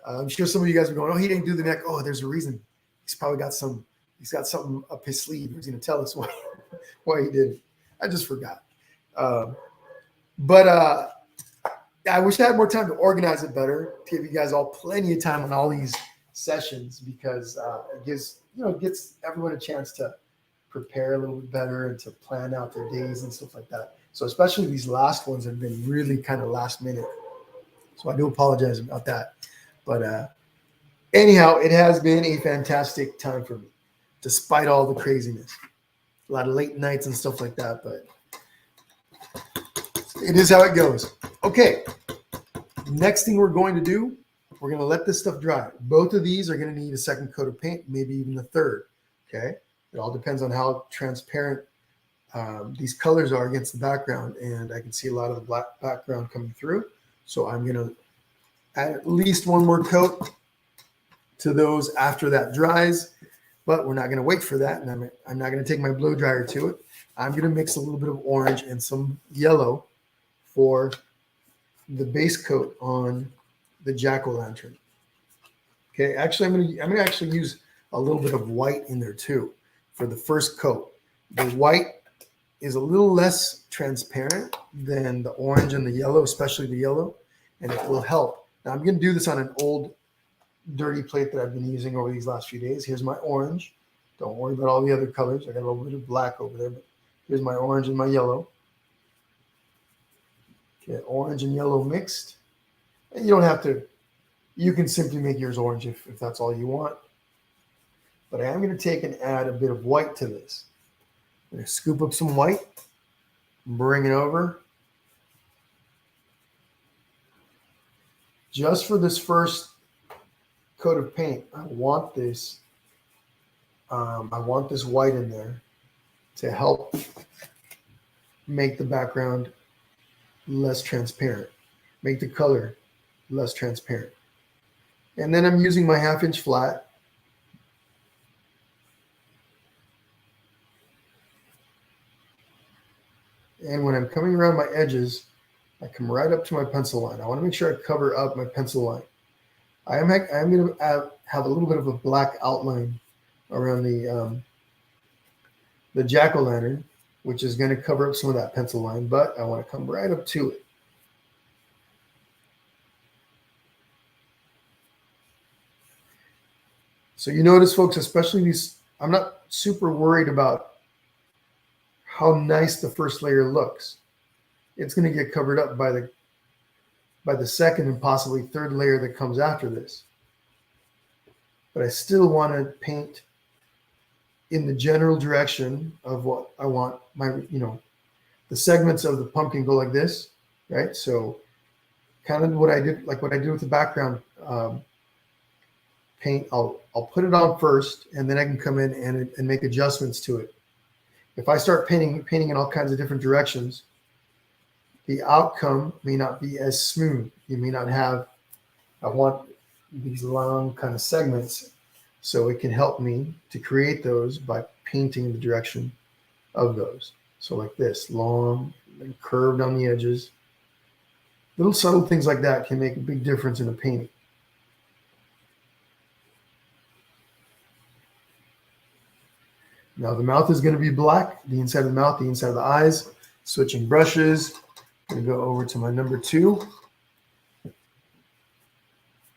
I'm sure some of you guys are going, oh, he didn't do the neck. Oh, there's a reason. He's got something up his sleeve. He's going to tell us why he did it. I just forgot. But I wish I had more time to organize it better, to give you guys all plenty of time on all these sessions, because it gets everyone a chance to prepare a little bit better and to plan out their days and stuff like that. So especially these last ones have been really kind of last minute. So I do apologize about that. But anyhow, it has been a fantastic time for me, despite all the craziness. A lot of late nights and stuff like that, but it is how it goes. Okay, next thing we're going to do, we're going to let this stuff dry. Both of these are going to need a second coat of paint, maybe even a third. Okay, it all depends on how transparent these colors are against the background, and I can see a lot of the black background coming through. So I'm going to add at least one more coat to those after that dries, but we're not going to wait for that, and I'm not going to take my blow dryer to it. I'm going to mix a little bit of orange and some yellow for the base coat on the jack-o'-lantern. Okay, actually, I'm gonna actually use a little bit of white in there too for the first coat. The white is a little less transparent than the orange and the yellow, especially the yellow, and it will help. Now I'm gonna do this on an old dirty plate that I've been using over these last few days. Here's my orange. Don't worry about all the other colors. I got a little bit of black over there, but here's my orange and my yellow. Okay, orange and yellow mixed. And you don't have to, you can simply make yours orange if that's all you want. But I am going to take and add a bit of white to this. I'm going to scoop up some white, bring it over. Just for this first coat of paint, I want this white in there to help make the background less transparent, make the color less transparent. And then I'm using my 1/2-inch flat. And when I'm coming around my edges, I come right up to my pencil line. I want to make sure I cover up my pencil line. I'm going to have a little bit of a black outline around the jack-o'-lantern, which is going to cover up some of that pencil line, but I want to come right up to it. So you notice, folks, especially these, I'm not super worried about how nice the first layer looks. It's going to get covered up by the second and possibly third layer that comes after this. But I still want to paint in the general direction of what I want my, the segments of the pumpkin go like this, right? So kind of what I did with the background paint, I'll put it on first, and then I can come in and make adjustments to it. If I start painting in all kinds of different directions, the outcome may not be as smooth. You may not have, I want these long kind of segments, so it can help me to create those by painting the direction of those. So like this, long and curved on the edges. Little subtle things like that can make a big difference in a painting. Now the mouth is going to be black, the inside of the mouth, the inside of the eyes. Switching brushes. I'm going to go over to my number 2.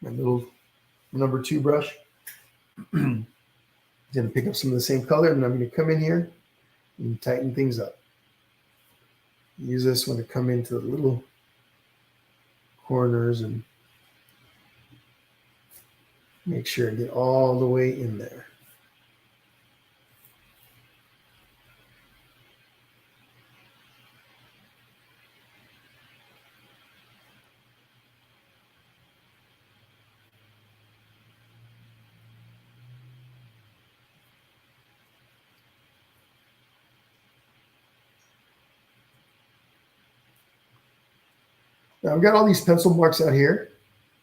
My little number 2 brush. I'm going to pick up some of the same color, and I'm going to come in here and tighten things up. Use this one to come into the little corners and make sure I get all the way in there. Now I've got all these pencil marks out here.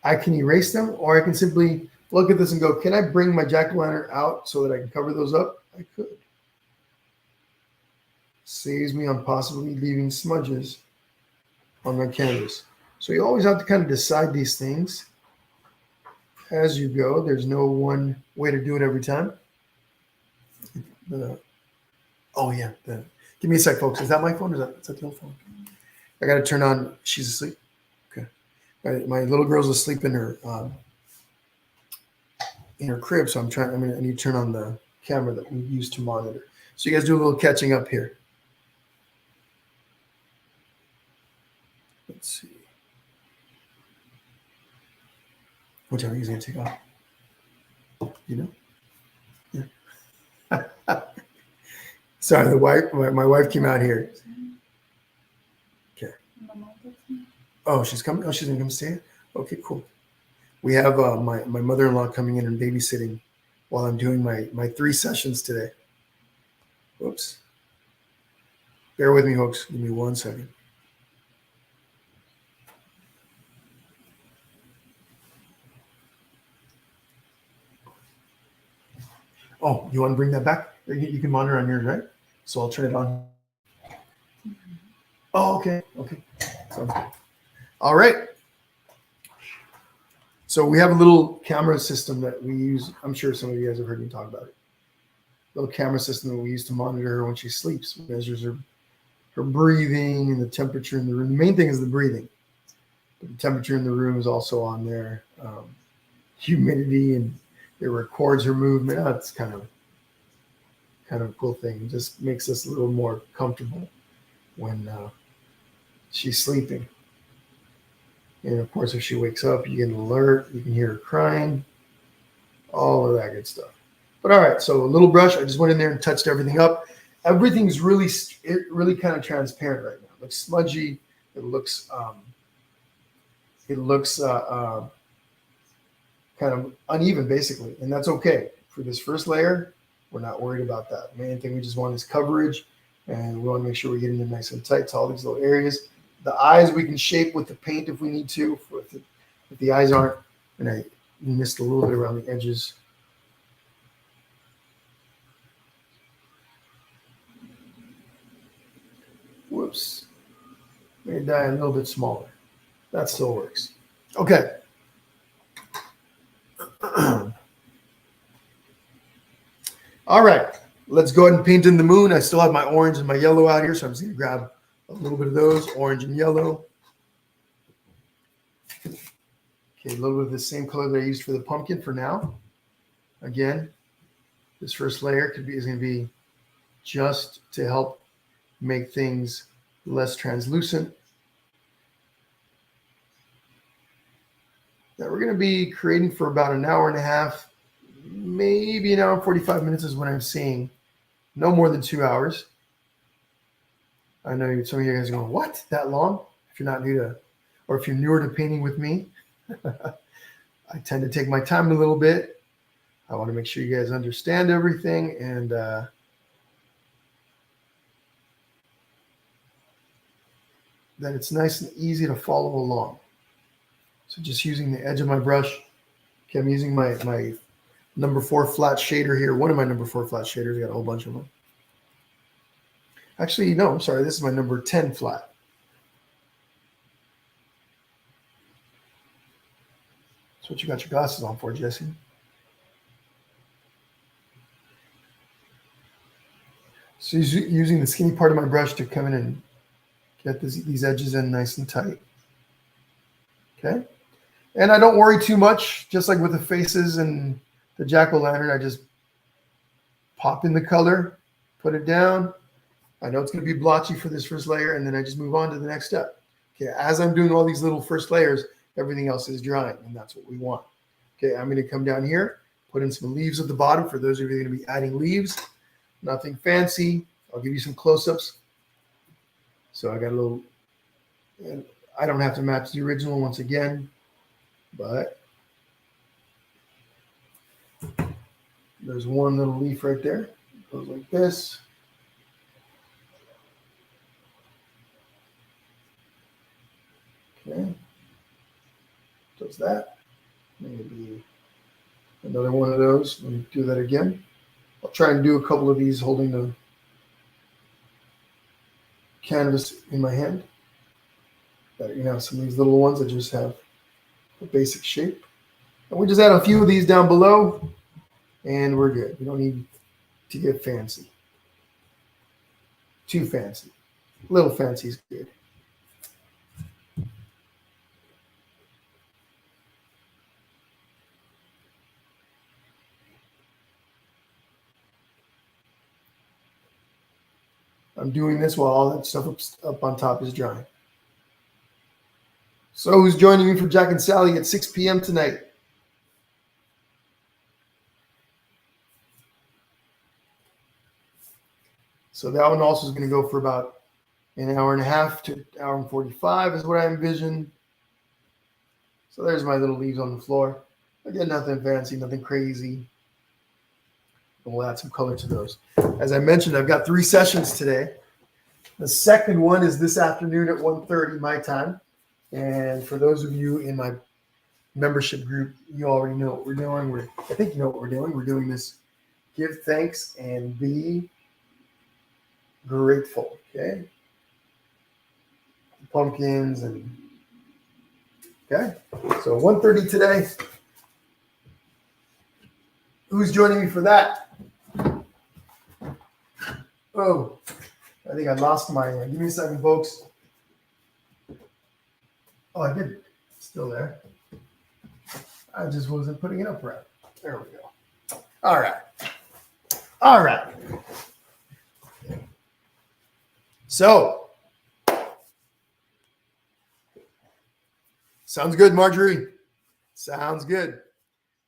I can erase them, or I can simply look at this and go, can I bring my jack-o'-lantern out so that I can cover those up? I could. Saves me on possibly leaving smudges on my canvas. So you always have to kind of decide these things as you go. There's no one way to do it every time. Oh yeah, give me a sec, folks. Is that my phone? Or is that the old phone? I got to turn on. She's asleep. Okay, my little girl's asleep in her crib, so I need to turn on the camera that we use to monitor. So you guys do a little catching up here. Let's see. What time are you going to take off? You know? Yeah. Sorry, my wife came out here. Okay. Oh, she's coming. Oh, she's going to come stay. Okay, cool. We have my mother-in-law coming in and babysitting while I'm doing my 3 sessions today. Whoops. Bear with me, folks. Give me 1 second. Oh, you want to bring that back? You can monitor on yours, right? So I'll turn it on Oh, okay. Okay. Sounds good. All right. So we have a little camera system that we use. I'm sure some of you guys have heard me talk about it. Little camera system that we use to monitor her when she sleeps. It measures her breathing and the temperature in the room. The main thing is the breathing. But the temperature in the room is also on there. Humidity, and it records her movement. That's kind of a cool thing. It just makes us a little more comfortable when she's sleeping. And of course, if she wakes up, you get an alert. You can hear her crying, all of that good stuff. But all right, so a little brush. I just went in there and touched everything up. Everything's really kind of transparent right now. It looks smudgy. It looks kind of uneven, basically, and that's okay. For this first layer, we're not worried about that. The main thing we just want is coverage, and we want to make sure we get in there nice and tight to all these little areas. The eyes we can shape with the paint if we need to. If the eyes aren't, and I missed a little bit around the edges. Whoops. Made that a little bit smaller. That still works. Okay. All right. Let's go ahead and paint in the moon. I still have my orange and my yellow out here, so I'm just going to grab a little bit of those, orange and yellow. Okay, a little bit of the same color that I used for the pumpkin for now. Again, this first layer is going to be just to help make things less translucent. That we're going to be creating for about an hour and a half, maybe an hour and 45 minutes is what I'm seeing. No more than 2 hours. I know some of you guys are going, what? That long? If you're not new to, or if you're newer to painting with me, I tend to take my time a little bit. I want to make sure you guys understand everything, and that it's nice and easy to follow along. So just using the edge of my brush. Okay, I'm using my number 4 flat shader here. One of my number 4 flat shaders. I got a whole bunch of them. Actually, no, I'm sorry. This is my number 10 flat. That's what you got your glasses on for, Jesse. So using the skinny part of my brush to come in and get these edges in nice and tight. Okay. And I don't worry too much, just like with the faces and the jack-o'-lantern. I just pop in the color, put it down. I know it's going to be blotchy for this first layer, and then I just move on to the next step. Okay, as I'm doing all these little first layers, everything else is drying, and that's what we want. Okay, I'm going to come down here, put in some leaves at the bottom for those of you who are going to be adding leaves. Nothing fancy. I'll give you some close-ups. So I got a little, and I don't have to match the original once again, but there's one little leaf right there. It goes like this. Okay, does that. Maybe another one of those. Let me do that again. I'll try and do a couple of these holding the canvas in my hand. But, you know, some of these little ones that just have a basic shape. And we just add a few of these down below, and we're good. We don't need to get fancy. Too fancy. A little fancy is good. I'm doing this while all that stuff up on top is drying. So who's joining me for Jack and Sally at 6 p.m. tonight? So that one also is going to go for about an hour and a half to an hour and 45 is what I envision. So there's my little leaves on the floor. Again, nothing fancy, nothing crazy. And we'll add some color to those. As I mentioned, I've got 3 sessions today. The second one is this afternoon at 1:30 my time. And for those of you in my membership group, you already know what we're doing. I think you know what we're doing. We're doing this give thanks and be grateful, okay? pumpkins and okay. So 1:30 today. Who's joining me for that? Oh, I think I lost my. Give me a second, folks. Oh, I did. Still there. I just wasn't putting it up right. There we go. All right. All right. So, sounds good, Marjorie. Sounds good.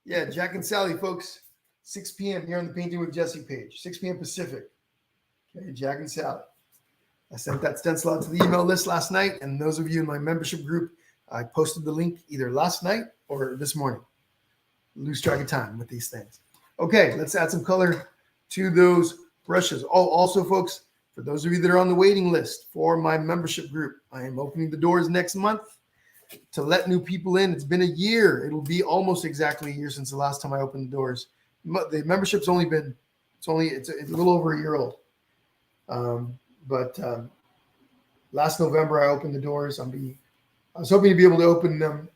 Yeah, Jack and Sally, folks. 6 p.m. here on the Painting with Jesse page. 6 p.m. Pacific. Okay, Jack and Sally. I sent that stencil out to the email list last night, and those of you in my membership group, I posted the link either last night or this morning. Lose track of time with these things. Okay, let's add some color to those brushes. Oh, also, folks, for those of you that are on the waiting list for my membership group, I am opening the doors next month to let new people in. It's been a year. It'll be almost exactly a year since the last time I opened the doors. The membership's only been, it's a little over a year old. But last November I opened the doors. I was hoping to be able to open them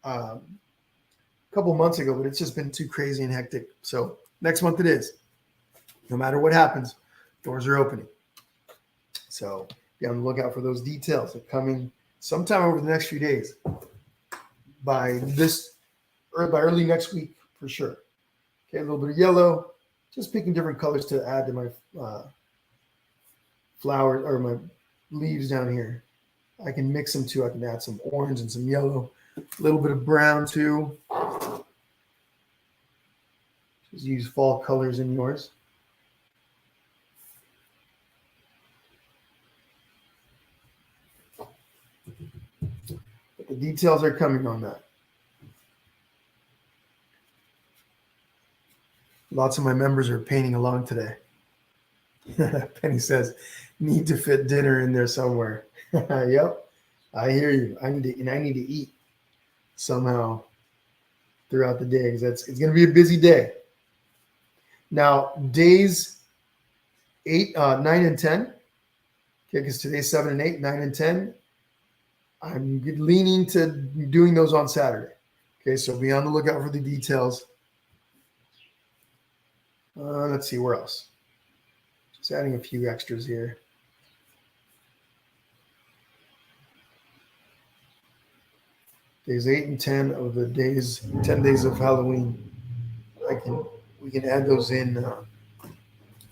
a couple months ago, but it's just been too crazy and hectic. So next month it is. No matter what happens, doors are opening. So be on the lookout for those details. They're coming sometime over the next few days. By early next week for sure. Okay, a little bit of yellow. Just picking different colors to add to my flowers or my leaves down here. I can mix them too. I can add some orange and some yellow, a little bit of brown too. Just use fall colors in yours. But the details are coming on that. Lots of my members are painting along today. Penny says, need to fit dinner in there somewhere. Yep, I hear you. I need to eat somehow throughout the day because it's going to be a busy day. Now, days 9 and 10, okay, because today's 7 and 8, 9 and 10, I'm leaning to doing those on Saturday. Okay, so be on the lookout for the details. Let's see, where else? Just adding a few extras here. Days 8 and 10 of the 10 days of Halloween. We can add those in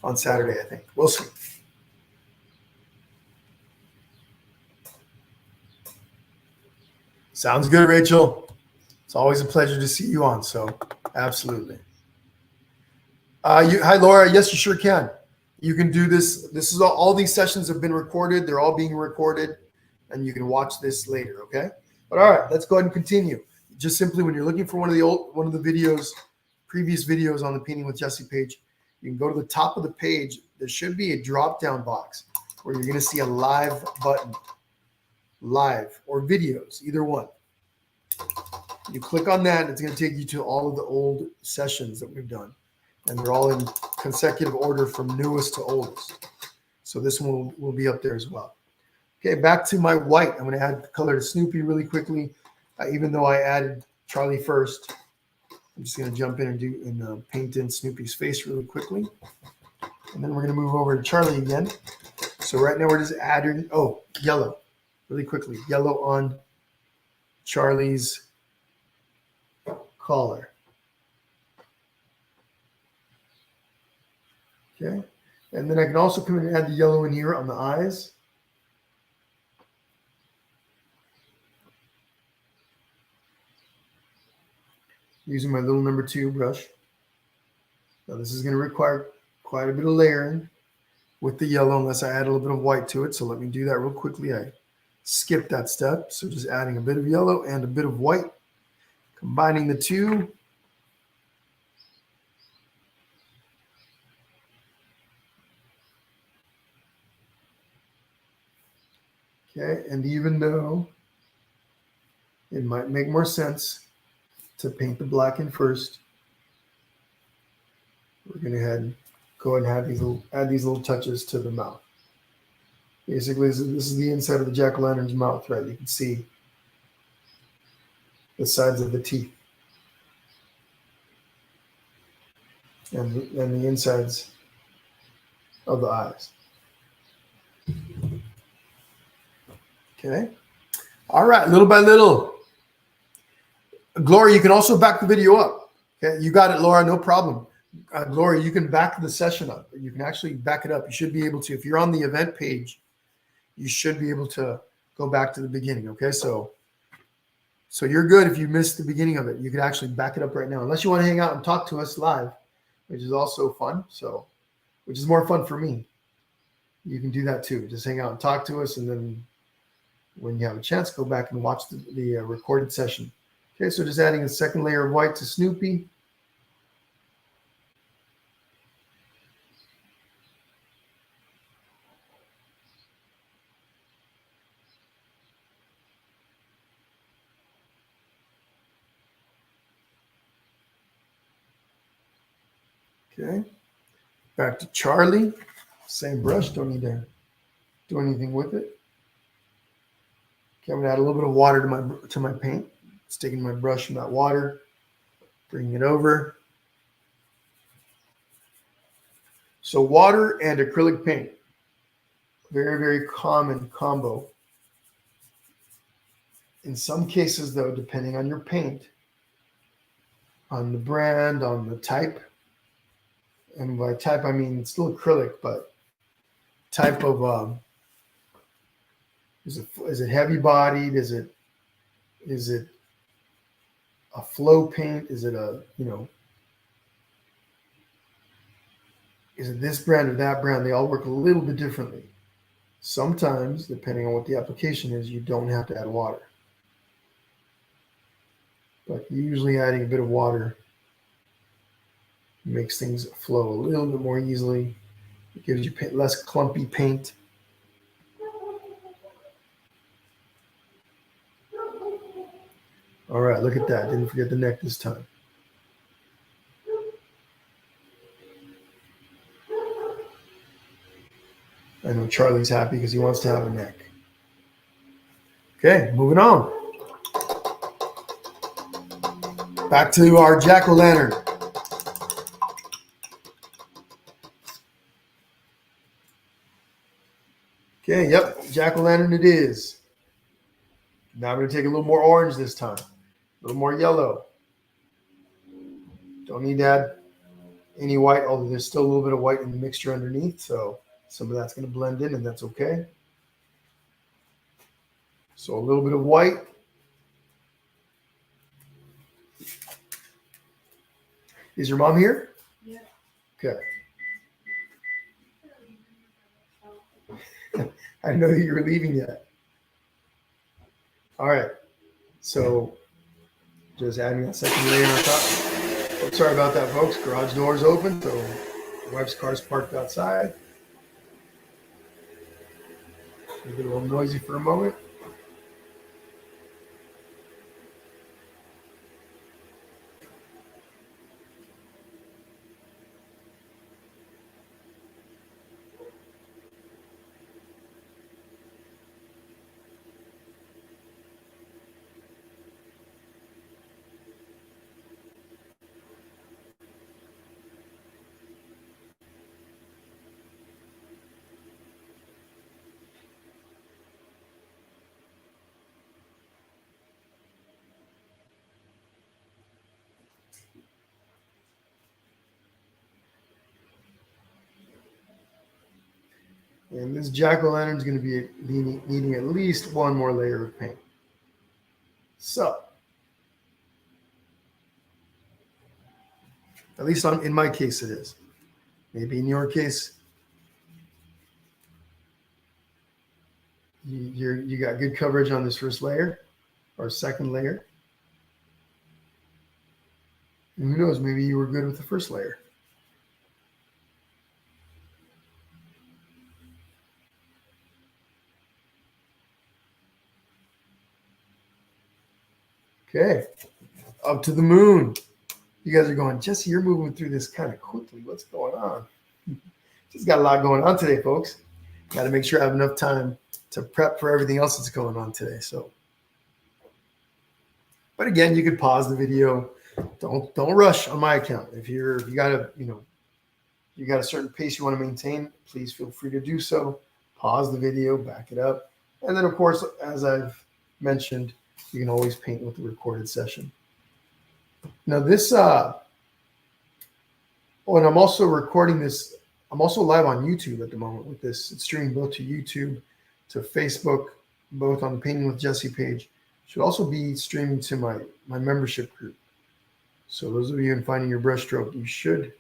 on Saturday, I think. We'll see. Sounds good, Rachel. It's always a pleasure to see you on, so absolutely. Hi, Laura. Yes, you sure can. You can do this. This is all these sessions have been recorded. They're all being recorded, and you can watch this later, okay? But all right, let's go ahead and continue. Just simply when you're looking for one of the videos, previous videos on the Painting with Jesse page, you can go to the top of the page. There should be a drop-down box where you're going to see a live button, live or videos, either one. You click on that, it's going to take you to all of the old sessions that we've done. And they're all in consecutive order from newest to oldest. So this one will be up there as well. Okay, back to my white. I'm going to add the color to Snoopy really quickly. Even though I added Charlie first, I'm just going to jump in and paint in Snoopy's face really quickly. And then we're going to move over to Charlie again. So right now we're just adding, yellow, really quickly. Yellow on Charlie's collar. Okay, and then I can also come in and add the yellow in here on the eyes. Using my little number 2 brush. Now this is going to require quite a bit of layering with the yellow unless I add a little bit of white to it. So let me do that real quickly. I skipped that step. So just adding a bit of yellow and a bit of white, combining the two. Okay, and even though it might make more sense to paint the black in first, we're going to go ahead and add these little touches to the mouth. Basically, this is the inside of the jack-o'-lantern's mouth, right? You can see the sides of the teeth and the insides of the eyes. Okay. All right, little by little. Gloria, you can also back the video up. Okay, you got it, Laura, no problem. Gloria, you can back the session up. You can actually back it up. You should be able to. If you're on the event page, you should be able to go back to the beginning. Okay, so you're good if you missed the beginning of it. You can actually back it up right now, unless you want to hang out and talk to us live, which is also fun. So, which is more fun for me. You can do that too. Just hang out and talk to us, and then when you have a chance, go back and watch the recorded session. Okay, so just adding a second layer of white to Snoopy. Okay, back to Charlie. Same brush, don't need to do anything with it. Okay, I'm gonna add a little bit of water to my paint. Just taking my brush from that water, bringing it over. So water and acrylic paint, very, very common combo. In some cases though, depending on your paint, on the brand, on the type, and by type I mean it's still acrylic, but type of is it heavy bodied? Is it a flow paint? Is it is it this brand or that brand? They all work a little bit differently. Sometimes, depending on what the application is, you don't have to add water. But usually adding a bit of water makes things flow a little bit more easily. It gives you less clumpy paint. All right, look at that. Didn't forget the neck this time. I know Charlie's happy because he wants to have a neck. Okay, moving on. Back to our jack-o'-lantern. Okay, yep, jack-o'-lantern it is. Now I'm going to take a little more orange this time. A little more yellow. Don't need to add any white, although there's still a little bit of white in the mixture underneath, so some of that's going to blend in, and that's okay. So a little bit of white. Is your mom here? Yeah. Okay. I didn't know that you were leaving yet. All right. So just adding that second layer on top. Oh, sorry about that, folks. Garage door's open, so my wife's car's parked outside. It'll get a little noisy for a moment. And this jack-o'-lantern is going to be needing at least one more layer of paint. So, at least in my case it is. Maybe in your case, you got good coverage on this first layer or second layer. And who knows, maybe you were good with the first layer. Okay, up to the moon. You guys are going, Jesse, you're moving through this kind of quickly. What's going on? Just got a lot going on today, folks. got to make sure I have enough time to prep for everything else that's going on today. So, but again, you could pause the video. Don't rush on my account. If you got a certain pace you want to maintain, please feel free to do so. Pause the video, back it up, and then of course, as I've mentioned, you can always paint with the recorded session. Now this, and I'm also recording this. I'm also live on YouTube at the moment with this. It's streaming both to YouTube, to Facebook, both on the Painting with Jesse page. Should also be streaming to my membership group. So those of you in Finding Your Brushstroke, you should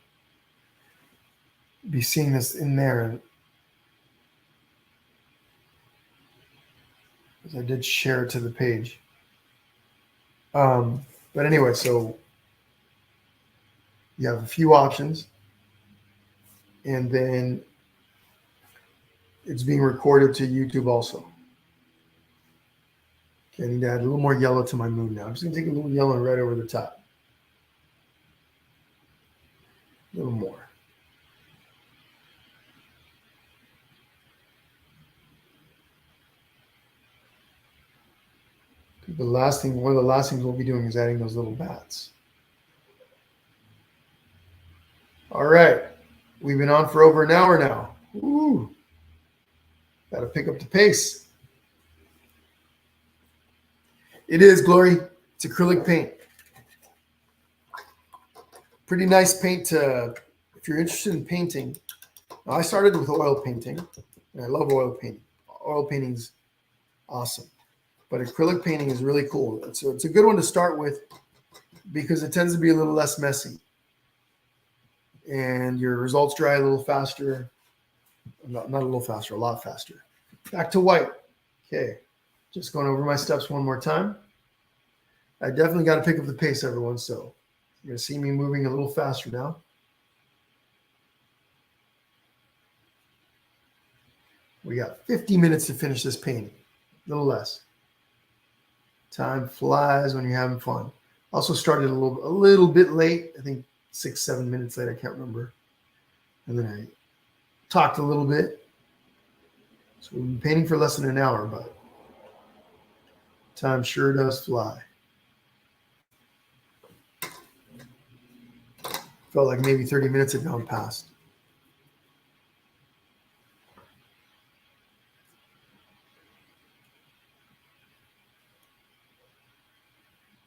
be seeing this in there. As I did share it to the page. But anyway, so you have a few options, and then it's being recorded to YouTube also. Okay, I need to add a little more yellow to my moon now. I'm just going to take a little yellow and red over the top. A little more. One of the last things we'll be doing is adding those little bats. All right. We've been on for over an hour now. Ooh. Got to pick up the pace. It is, Glory. It's acrylic paint. Pretty nice paint to, if you're interested in painting. Now, I started with oil painting, and I love oil painting. Oil painting's awesome. But acrylic painting is really cool. So it's a good one to start with because it tends to be a little less messy. And your results dry a little faster. Not a little faster, a lot faster. Back to white. Okay. Just going over my steps one more time. I definitely got to pick up the pace, everyone. So you're going to see me moving a little faster now. We got 50 minutes to finish this painting. A little less. Time flies when you're having fun. Also started a little bit late. I think 6-7 minutes late. I can't remember. And then I talked a little bit. So we've been painting for less than an hour, but time sure does fly. Felt like maybe 30 minutes had gone past.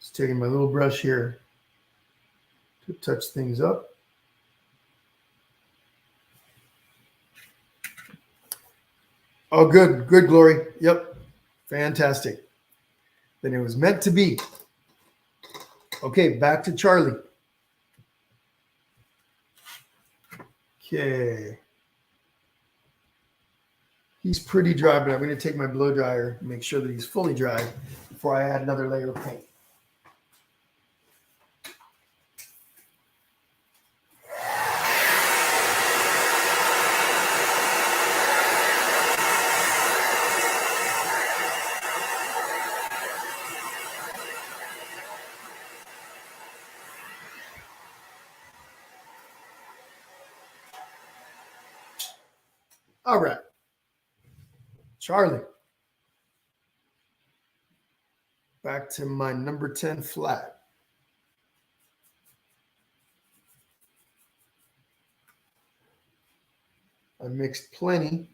Just taking my little brush here to touch things up. Oh, good, Glory. Yep, fantastic. Then it was meant to be. Okay, back to Charlie. Okay. He's pretty dry, but I'm going to take my blow dryer and make sure that he's fully dry before I add another layer of paint. All right. Charlie. Back to my number 10 flat. I mixed plenty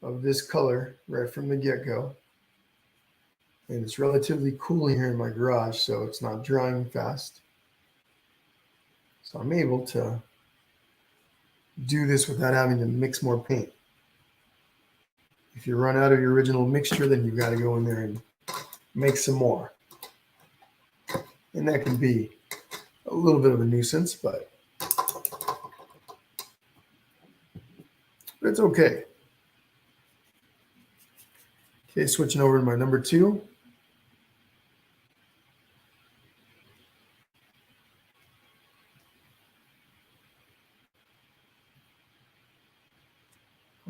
of this color right from the get-go. And it's relatively cool here in my garage, so it's not drying fast. So I'm able to do this without having to mix more paint. If you run out of your original mixture, then you've got to go in there and make some more. And that can be a little bit of a nuisance, but it's okay. Okay, switching over to my number 2.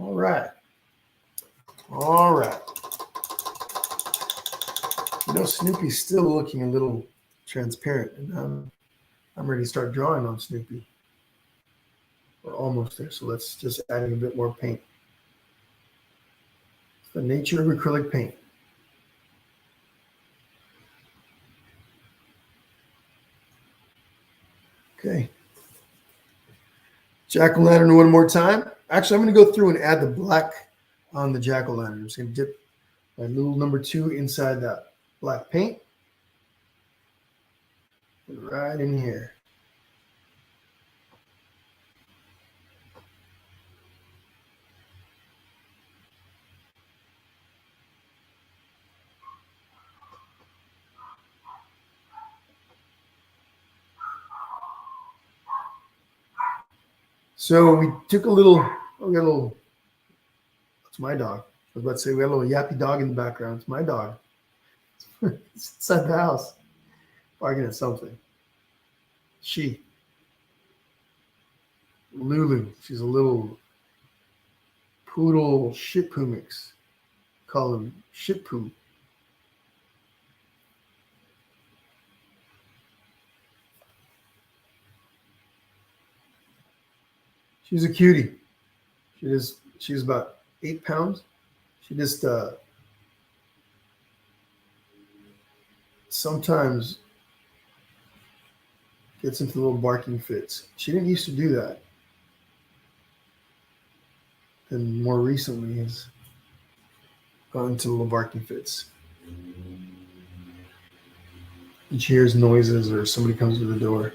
All right. All right. You know, Snoopy's still looking a little transparent, and I'm ready to start drawing on Snoopy. We're almost there, so let's just add in a bit more paint. The nature of acrylic paint. Okay. Jack-o'-lantern one more time. Actually, I'm going to go through and add the black on the jack-o'-lantern. I'm just going to dip my little number 2 inside that black paint. Right in here. So we took a little, that's my dog. I was about to say we had a little yappy dog in the background. It's my dog. It's inside the house, barking at something. She, Lulu, she's a little poodle shih tzu mix. Call him shih tzu. She's a cutie. She's about 8 pounds. She just sometimes gets into little barking fits. She didn't used to do that. And more recently has gone into little barking fits. And she hears noises or somebody comes to the door.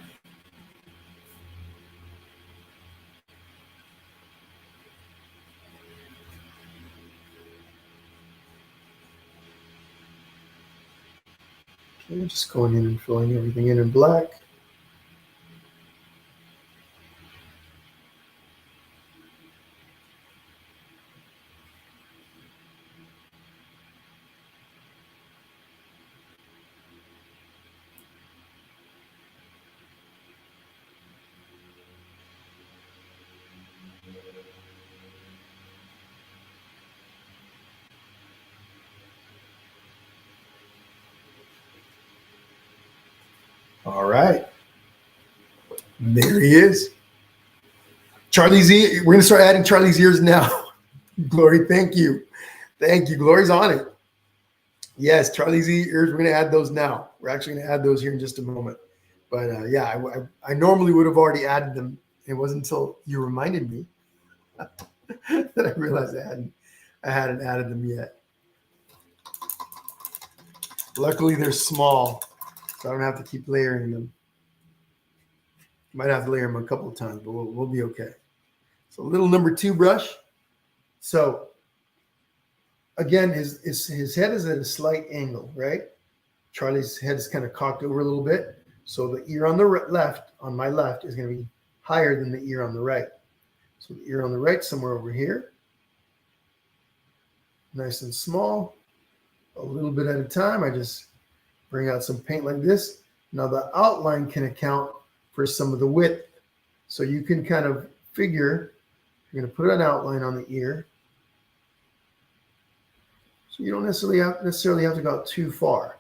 Okay, just going in and filling everything in black. All right. There he is. Charlie's ear. We're going to start adding Charlie's ears now. Glory, thank you. Thank you. Glory's on it. Yes, Charlie's ears. We're going to add those now. We're actually going to add those here in just a moment. But yeah, I normally would have already added them. It wasn't until you reminded me that I realized I hadn't added them yet. Luckily, they're small, so I don't have to keep layering them. Might have to layer them a couple of times, but we'll be okay. So little number 2 brush. So again, his head is at a slight angle, right? Charlie's head is kind of cocked over a little bit. So the ear on the left, on my left, is going to be higher than the ear on the right. So the ear on the right, somewhere over here. Nice and small. A little bit at a time. I just bring out some paint like this. Now the outline can account for some of the width. So you can kind of figure, you're going to put an outline on the ear. So you don't necessarily have to go out too far.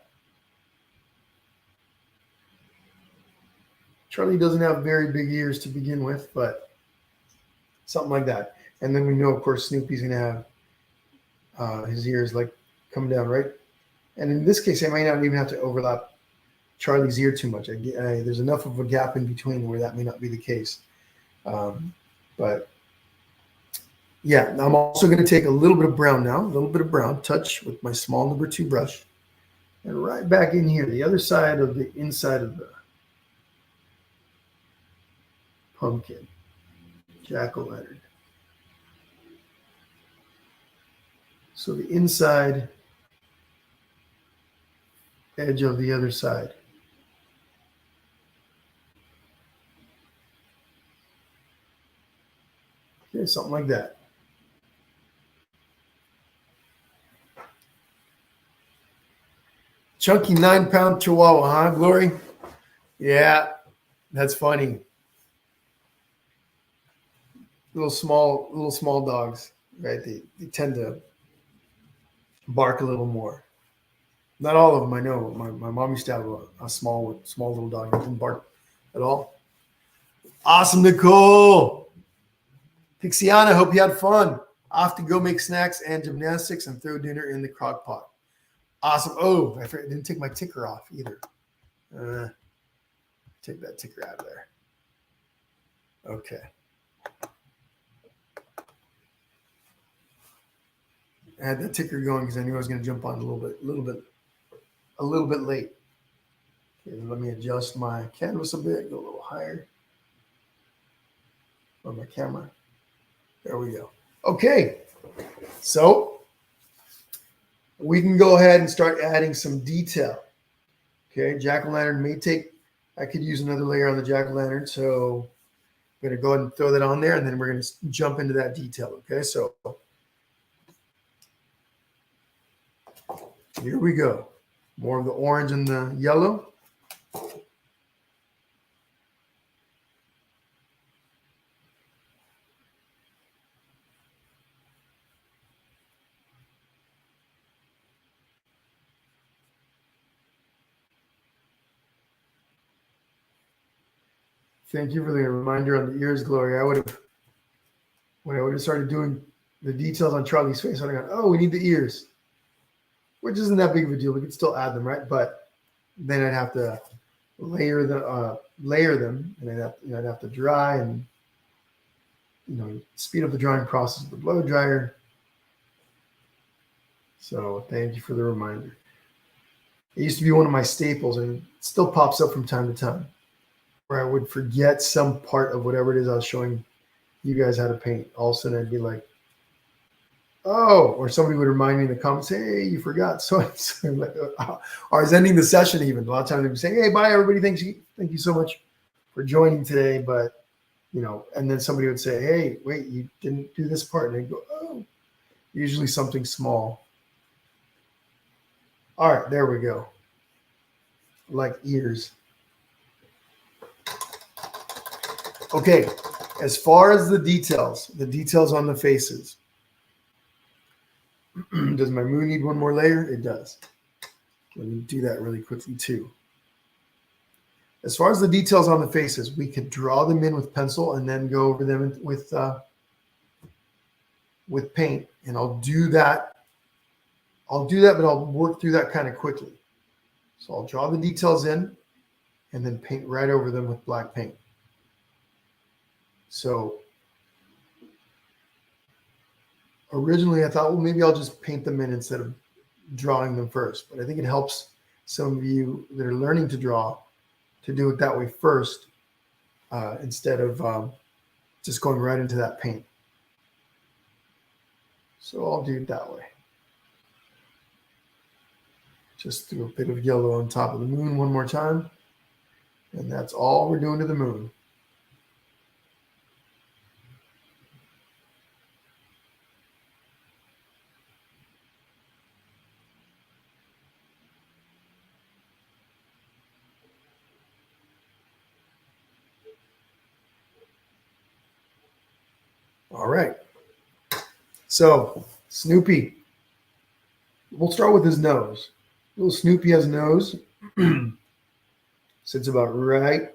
Charlie doesn't have very big ears to begin with, but something like that. And then we know, of course, Snoopy's going to have his ears like come down, right? And in this case, I might not even have to overlap Charlie's ear too much. There's enough of a gap in between where that may not be the case. But yeah, I'm also going to take a little bit of brown now, a little bit of brown, touch with my small number 2 brush, and right back in here, the other side of the inside of the pumpkin, jack-o'-lantern. So the inside edge of the other side. Okay, something like that. Chunky 9-pound Chihuahua, huh, Glory? Yeah, that's funny. Little small dogs, right? They tend to bark a little more. Not all of them, I know. My mom used to have a small little dog that didn't bark at all. Awesome, Nicole. Pixiana, hope you had fun. Off to go make snacks and gymnastics and throw dinner in the crock pot. Awesome. Oh, I didn't take my ticker off either. Take that ticker out of there. Okay. I had that ticker going because I knew I was going to jump on a little bit late. Okay, let me adjust my canvas a bit, go a little higher on my camera. There we go. Okay, so we can go ahead and start adding some detail. Okay, jack-o'-lantern may take, I could use another layer on the jack-o'-lantern, so I'm going to go ahead and throw that on there, and then we're going to jump into that detail. Okay, so here we go. More of the orange and the yellow. Thank you for the reminder on the ears, Gloria. When I would have started doing the details on Charlie's face, I'd have gone, oh, we need the ears, which isn't that big of a deal. We could still add them, right? But then I'd have to layer them, and I'd have to dry and speed up the drying process with the blow dryer. So thank you for the reminder. It used to be one of my staples, and it still pops up from time to time, where I would forget some part of whatever it is I was showing you guys how to paint. All of a sudden I'd be like, oh, or somebody would remind me in the comments, hey, you forgot. So like, or I was ending the session even. A lot of times they'd be saying, hey, bye, everybody. Thank you so much for joining today. But, and then somebody would say, hey, wait, you didn't do this part. And I'd go, oh, usually something small. All right, there we go. Like ears. Okay, as far as the details on the faces. Does my moon need one more layer? It does. Let me do that really quickly too. As far as the details on the faces, we could draw them in with pencil and then go over them with paint. And I'll do that, but I'll work through that kind of quickly. So I'll draw the details in and then paint right over them with black paint. So originally I thought, well, maybe I'll just paint them in instead of drawing them first. But I think it helps some of you that are learning to draw to do it that way first instead of just going right into that paint. So I'll do it that way. Just do a bit of yellow on top of the moon one more time. And that's all we're doing to the moon. All right. So Snoopy, we'll start with his nose. Little Snoopy has a nose. Sits about right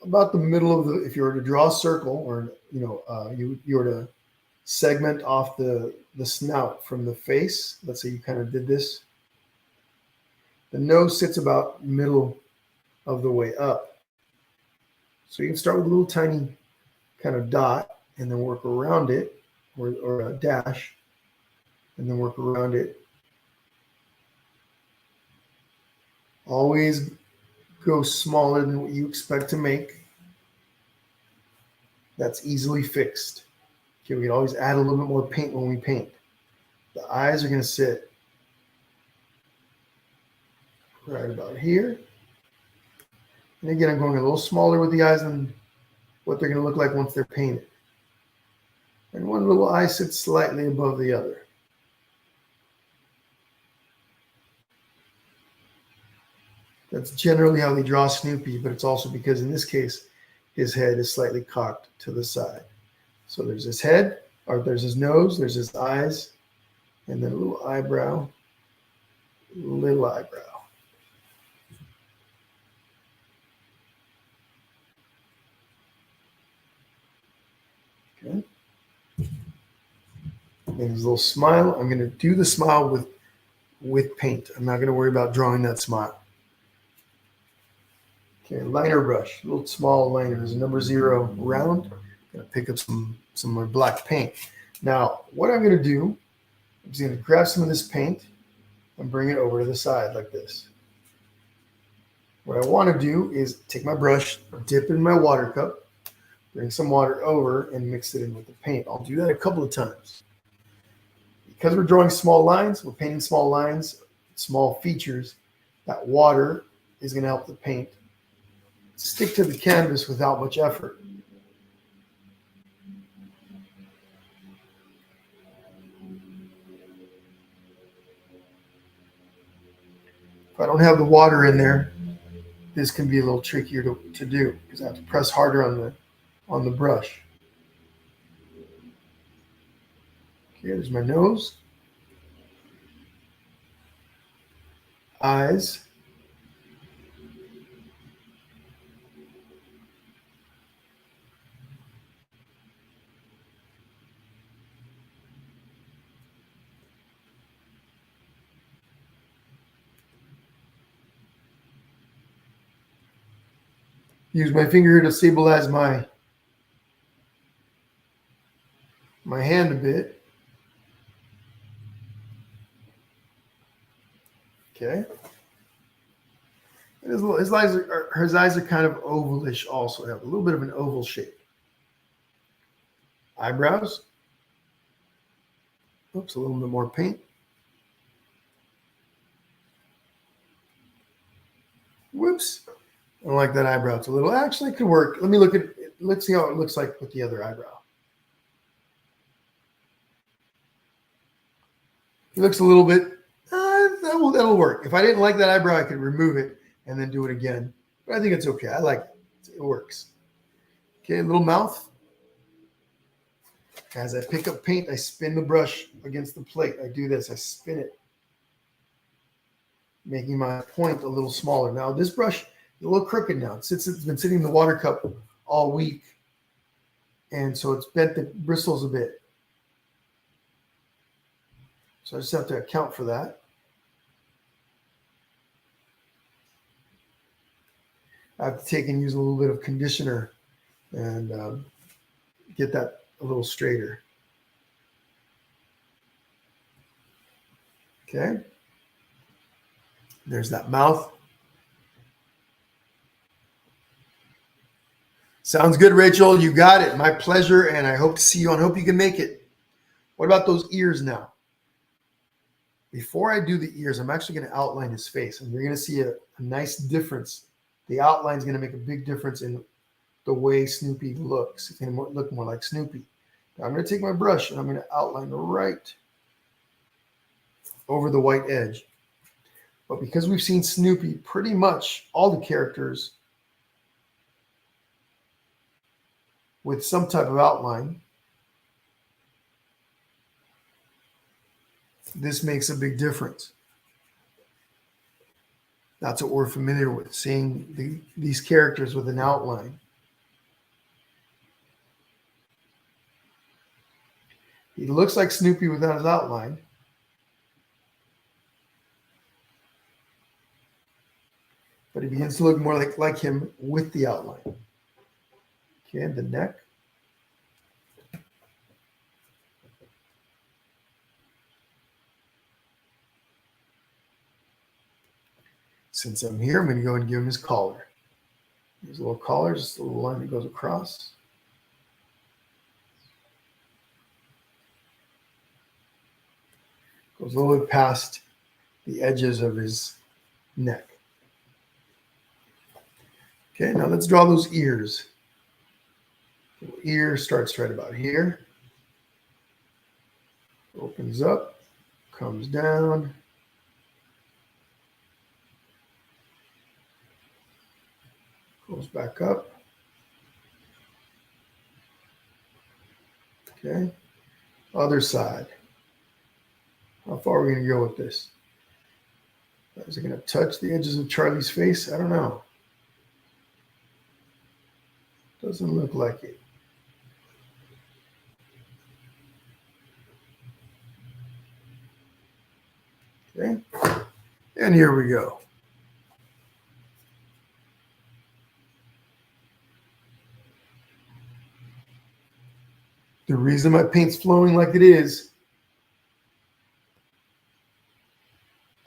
about the middle of the. If you were to draw a circle, or you were to segment off the snout from the face. Let's say you kind of did this. The nose sits about middle of the way up. So you can start with a little tiny kind of dot and then work around it, or a dash, and then work around it. Always go smaller than what you expect to make. That's easily fixed. Okay, we can always add a little bit more paint when we paint. The eyes are going to sit right about here. And again, I'm going a little smaller with the eyes than what they're going to look like once they're painted. And one little eye sits slightly above the other. That's generally how they draw Snoopy, but it's also because in this case, his head is slightly cocked to the side. So there's his head, or there's his nose, there's his eyes, and then a little eyebrow, little eyebrow. Okay. And his little smile, I'm going to do the smile with paint. I'm not going to worry about drawing that smile. Okay, liner brush, little small liner. There's a number 0 round. I'm going to pick up some more black paint. Now, what I'm going to do, I'm just going to grab some of this paint and bring it over to the side like this. What I want to do is take my brush, dip in my water cup, bring some water over, and mix it in with the paint. I'll do that a couple of times. Because we're drawing small lines, we're painting small lines, small features, that water is going to help the paint stick to the canvas without much effort. If I don't have the water in there, this can be a little trickier to do because I have to press harder on the brush. Okay, there's my nose, eyes, use my finger here to stabilize my hand a bit. Okay. His eyes are kind of ovalish also. They have a little bit of an oval shape. Eyebrows. Oops, a little bit more paint. Whoops. I don't like that eyebrow. It's a little, actually it could work. Let me look at it. Let's see how it looks like with the other eyebrow. It looks a little bit, that'll work. If I didn't like that eyebrow, I could remove it and then do it again. But I think it's okay. I like it. It works. Okay, little mouth. As I pick up paint, I spin the brush against the plate. I do this. I spin it, making my point a little smaller. Now, this brush is a little crooked now. It's been sitting in the water cup all week, and so it's bent the bristles a bit. So I just have to account for that. I have to take and use a little bit of conditioner and get that a little straighter. Okay. There's that mouth. Sounds good, Rachel. You got it. My pleasure, and I hope to see you on. Hope you can make it. What about those ears now? Before I do the ears, I'm actually going to outline his face, and you're going to see a nice difference. The outline is going to make a big difference in the way Snoopy looks. It's going to look more like Snoopy. Now I'm going to take my brush, and I'm going to outline right over the white edge. But because we've seen Snoopy, pretty much all the characters with some type of outline, this makes a big difference. That's what we're familiar with, seeing these characters with an outline. He looks like Snoopy without his outline. But he begins to look more like him with the outline. Okay, the neck. Since I'm here, I'm going to go and give him his collar. There's a little collar, just a little line that goes across. Goes a little bit past the edges of his neck. Okay, now let's draw those ears. The ear starts right about here. Opens up, comes down. Goes back up. Okay. Other side. How far are we going to go with this? Is it going to touch the edges of Charlie's face? I don't know. Doesn't look like it. And here we go. The reason my paint's flowing like it is,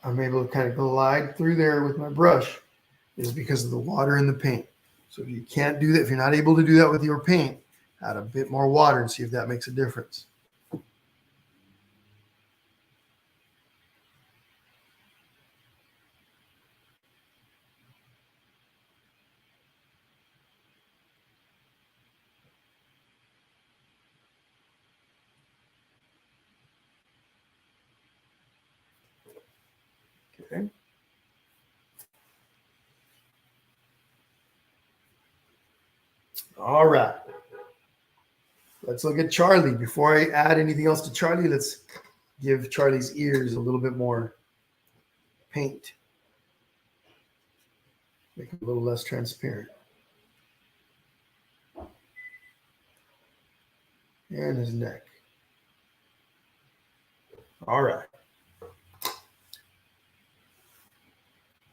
I'm able to kind of glide through there with my brush, is because of the water in the paint. So if you can't do that, if you're not able to do that with your paint, add a bit more water and see if that makes a difference. Okay. All right. Let's look at Charlie. Before I add anything else to Charlie, let's give Charlie's ears a little bit more paint. Make it a little less transparent. And his neck. All right.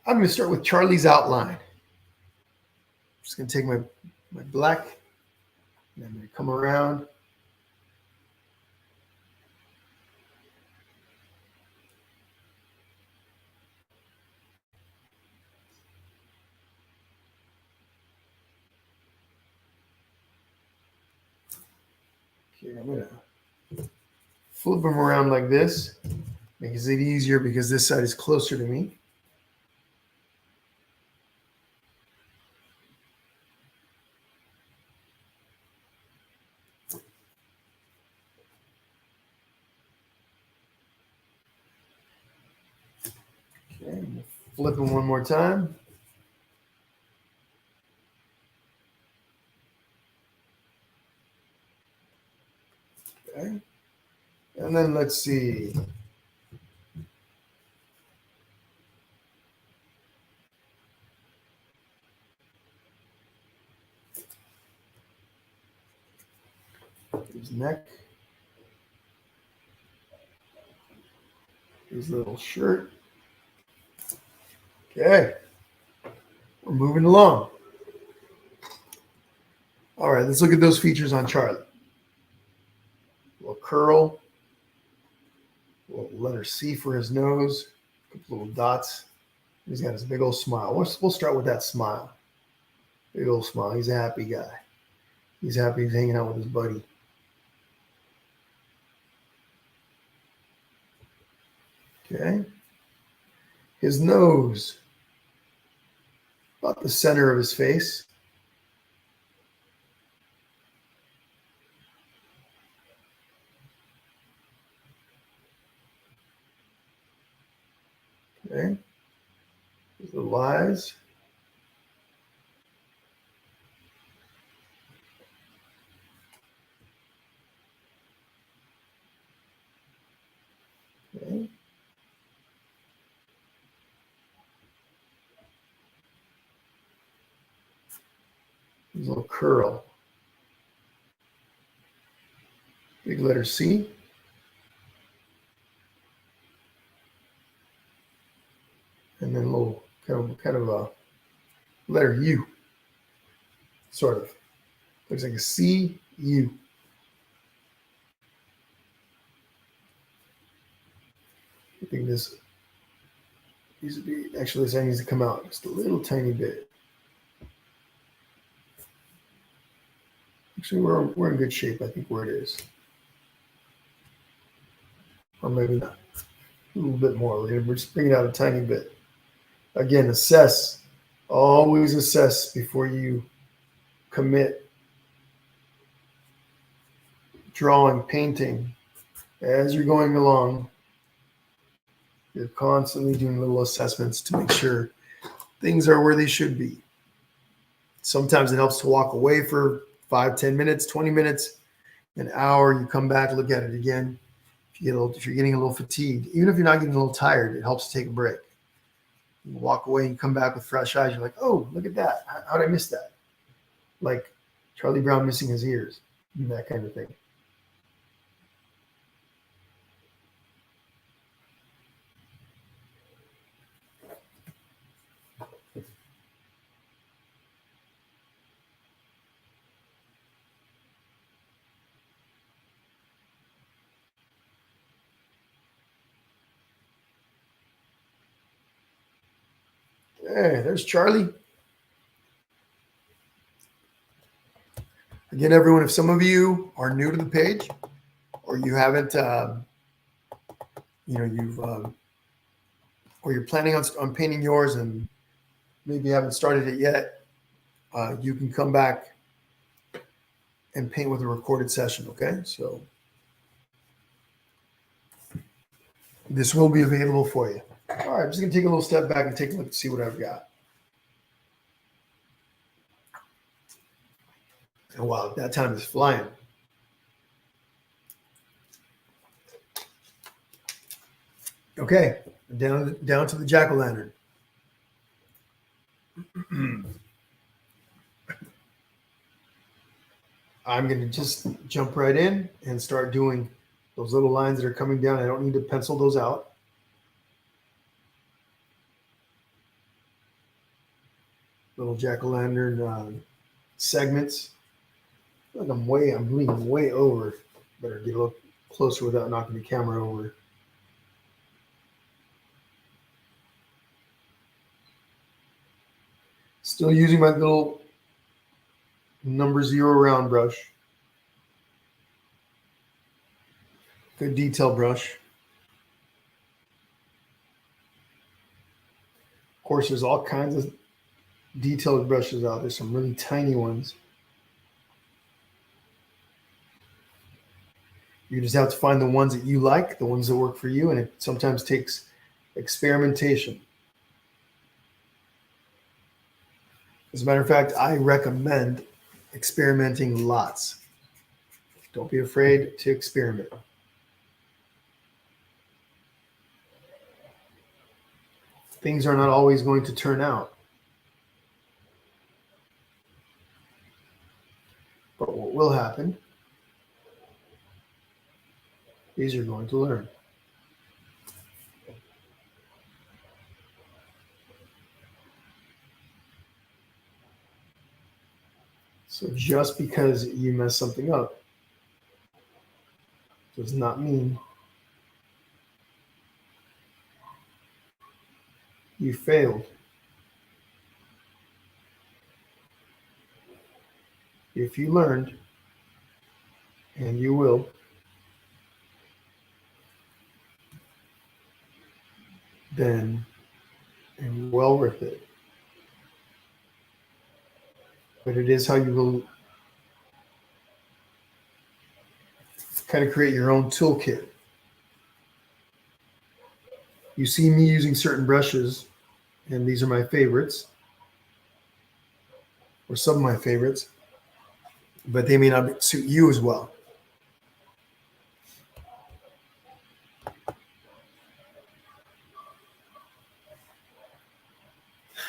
I'm going to start with Charlie's outline. I'm just going to take my black, and I'm going to come around. Okay, I'm going to flip them around like this. Makes it easier because this side is closer to me. Okay, flip them one more time. Okay. And then let's see. His neck. His little shirt. Okay. We're moving along. All right, let's look at those features on Charlie. A little curl. A little letter C for his nose. A couple little dots. He's got his big old smile. We'll start with that smile. Big old smile. He's a happy guy. He's happy he's hanging out with his buddy. Okay. His nose. About the center of his face. Okay. His little eyes. Okay. His little curl. Big letter C. And then a little kind of a letter U. Sort of. Looks like a C, U. I think this needs to be, actually this needs to come out just a little tiny bit. Actually, we're in good shape, I think, where it is. Or maybe not. A little bit more. We're just bring it out a tiny bit. Again, assess. Always assess before you commit. Drawing, painting. As you're going along, you're constantly doing little assessments to make sure things are where they should be. Sometimes it helps to walk away for 5, 10 minutes, 20 minutes, an hour. You come back, look at it again. If you're getting a little fatigued, even if you're not getting a little tired, it helps to take a break. You walk away and come back with fresh eyes. You're like, oh, look at that. How did I miss that? Like Charlie Brown missing his ears, and that kind of thing. Hey, there's Charlie. Again, everyone, if some of you are new to the page or you haven't, or you're planning on painting yours and maybe you haven't started it yet, you can come back and paint with a recorded session, okay? So this will be available for you. All right, I'm just gonna take a little step back and take a look to see what I've got. And wow, that time is flying. Okay, down to the jack-o'-lantern. I'm going to just jump right in and start doing those little lines that are coming down. I don't need to pencil those out. Little jack-o'-lantern segments. I feel like I'm leaning way over. Better get a little closer without knocking the camera over. Still using my little number 0 round brush. Good detail brush. Of course, there's all kinds of detailed brushes out there, some really tiny ones. You just have to find the ones that you like, the ones that work for you, and it sometimes takes experimentation. As a matter of fact, I recommend experimenting lots. Don't be afraid to experiment. Things are not always going to turn out. But what will happen is you're going to learn. So just because you mess something up does not mean you failed. If you learned, and you will, then it's well worth it. But it is how you will kind of create your own toolkit. You see me using certain brushes, and these are my favorites, or some of my favorites, but they may not suit you as well.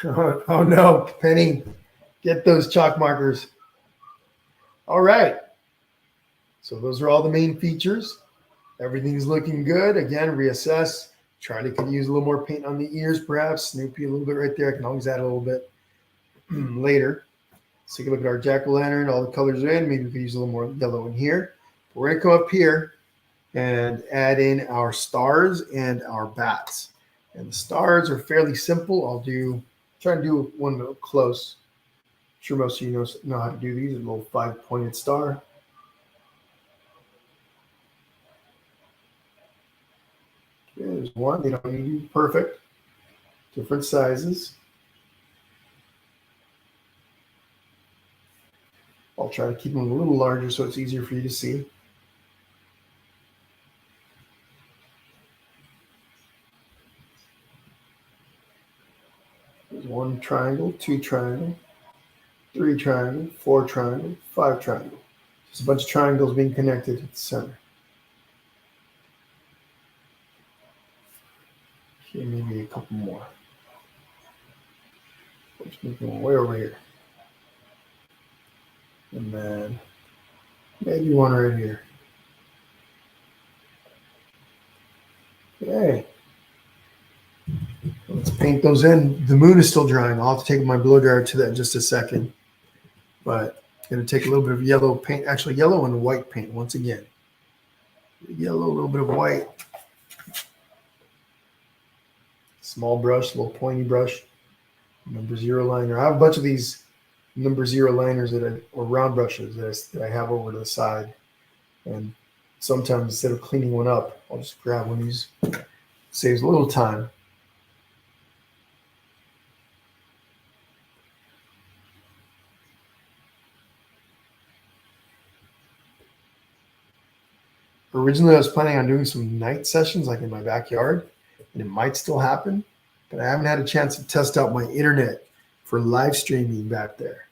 Oh no, Penny, get those chalk markers. All right. So those are all the main features. Everything's looking good. Again, reassess. Charlie could use a little more paint on the ears, perhaps. Snoopy a little bit right there. I can always add a little bit later. Let's take a look at our jack-o'-lantern. All the colors are in. Maybe we could use a little more yellow in here. We're going to come up here and add in our stars and our bats. And the stars are fairly simple. I'll try and do one up close. I'm sure most of you know how to do these. A little 5-pointed star. Okay, there's one. They don't need to be perfect. Different sizes. I'll try to keep them a little larger so it's easier for you to see. There's 1 triangle, 2 triangle, 3 triangle, 4 triangle, 5 triangle. Just a bunch of triangles being connected at the center. Okay, maybe a couple more. Let's move them way over here. And then maybe one right here. Okay. Let's paint those in. The moon is still drying. I'll have to take my blow dryer to that in just a second. But I'm going to take a little bit of yellow paint, actually yellow and white paint once again. Yellow, a little bit of white. Small brush, little pointy brush. Number zero liner. I have a bunch of these number zero liners or round brushes that I have over to the side. And sometimes instead of cleaning one up, I'll just grab one of these. Saves a little time. Originally, I was planning on doing some night sessions like in my backyard, and it might still happen, but I haven't had a chance to test out my internet for live streaming back there.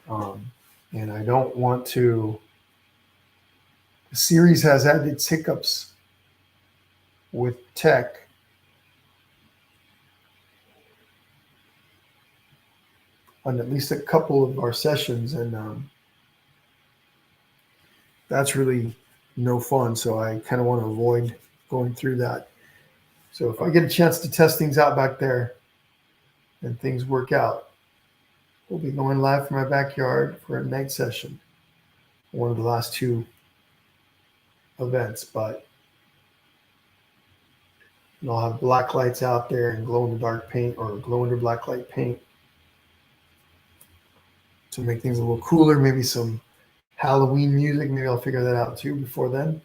And I don't want to. The series has had its hiccups with tech. On at least a couple of our sessions, and that's really no fun. So I kind of want to avoid going through that. So if I get a chance to test things out back there and things work out, we'll be going live from my backyard for a night session, one of the last two events. But I'll have black lights out there and glow in the dark paint or glow under black light paint to make things a little cooler. Maybe some Halloween music. Maybe I'll figure that out too before then.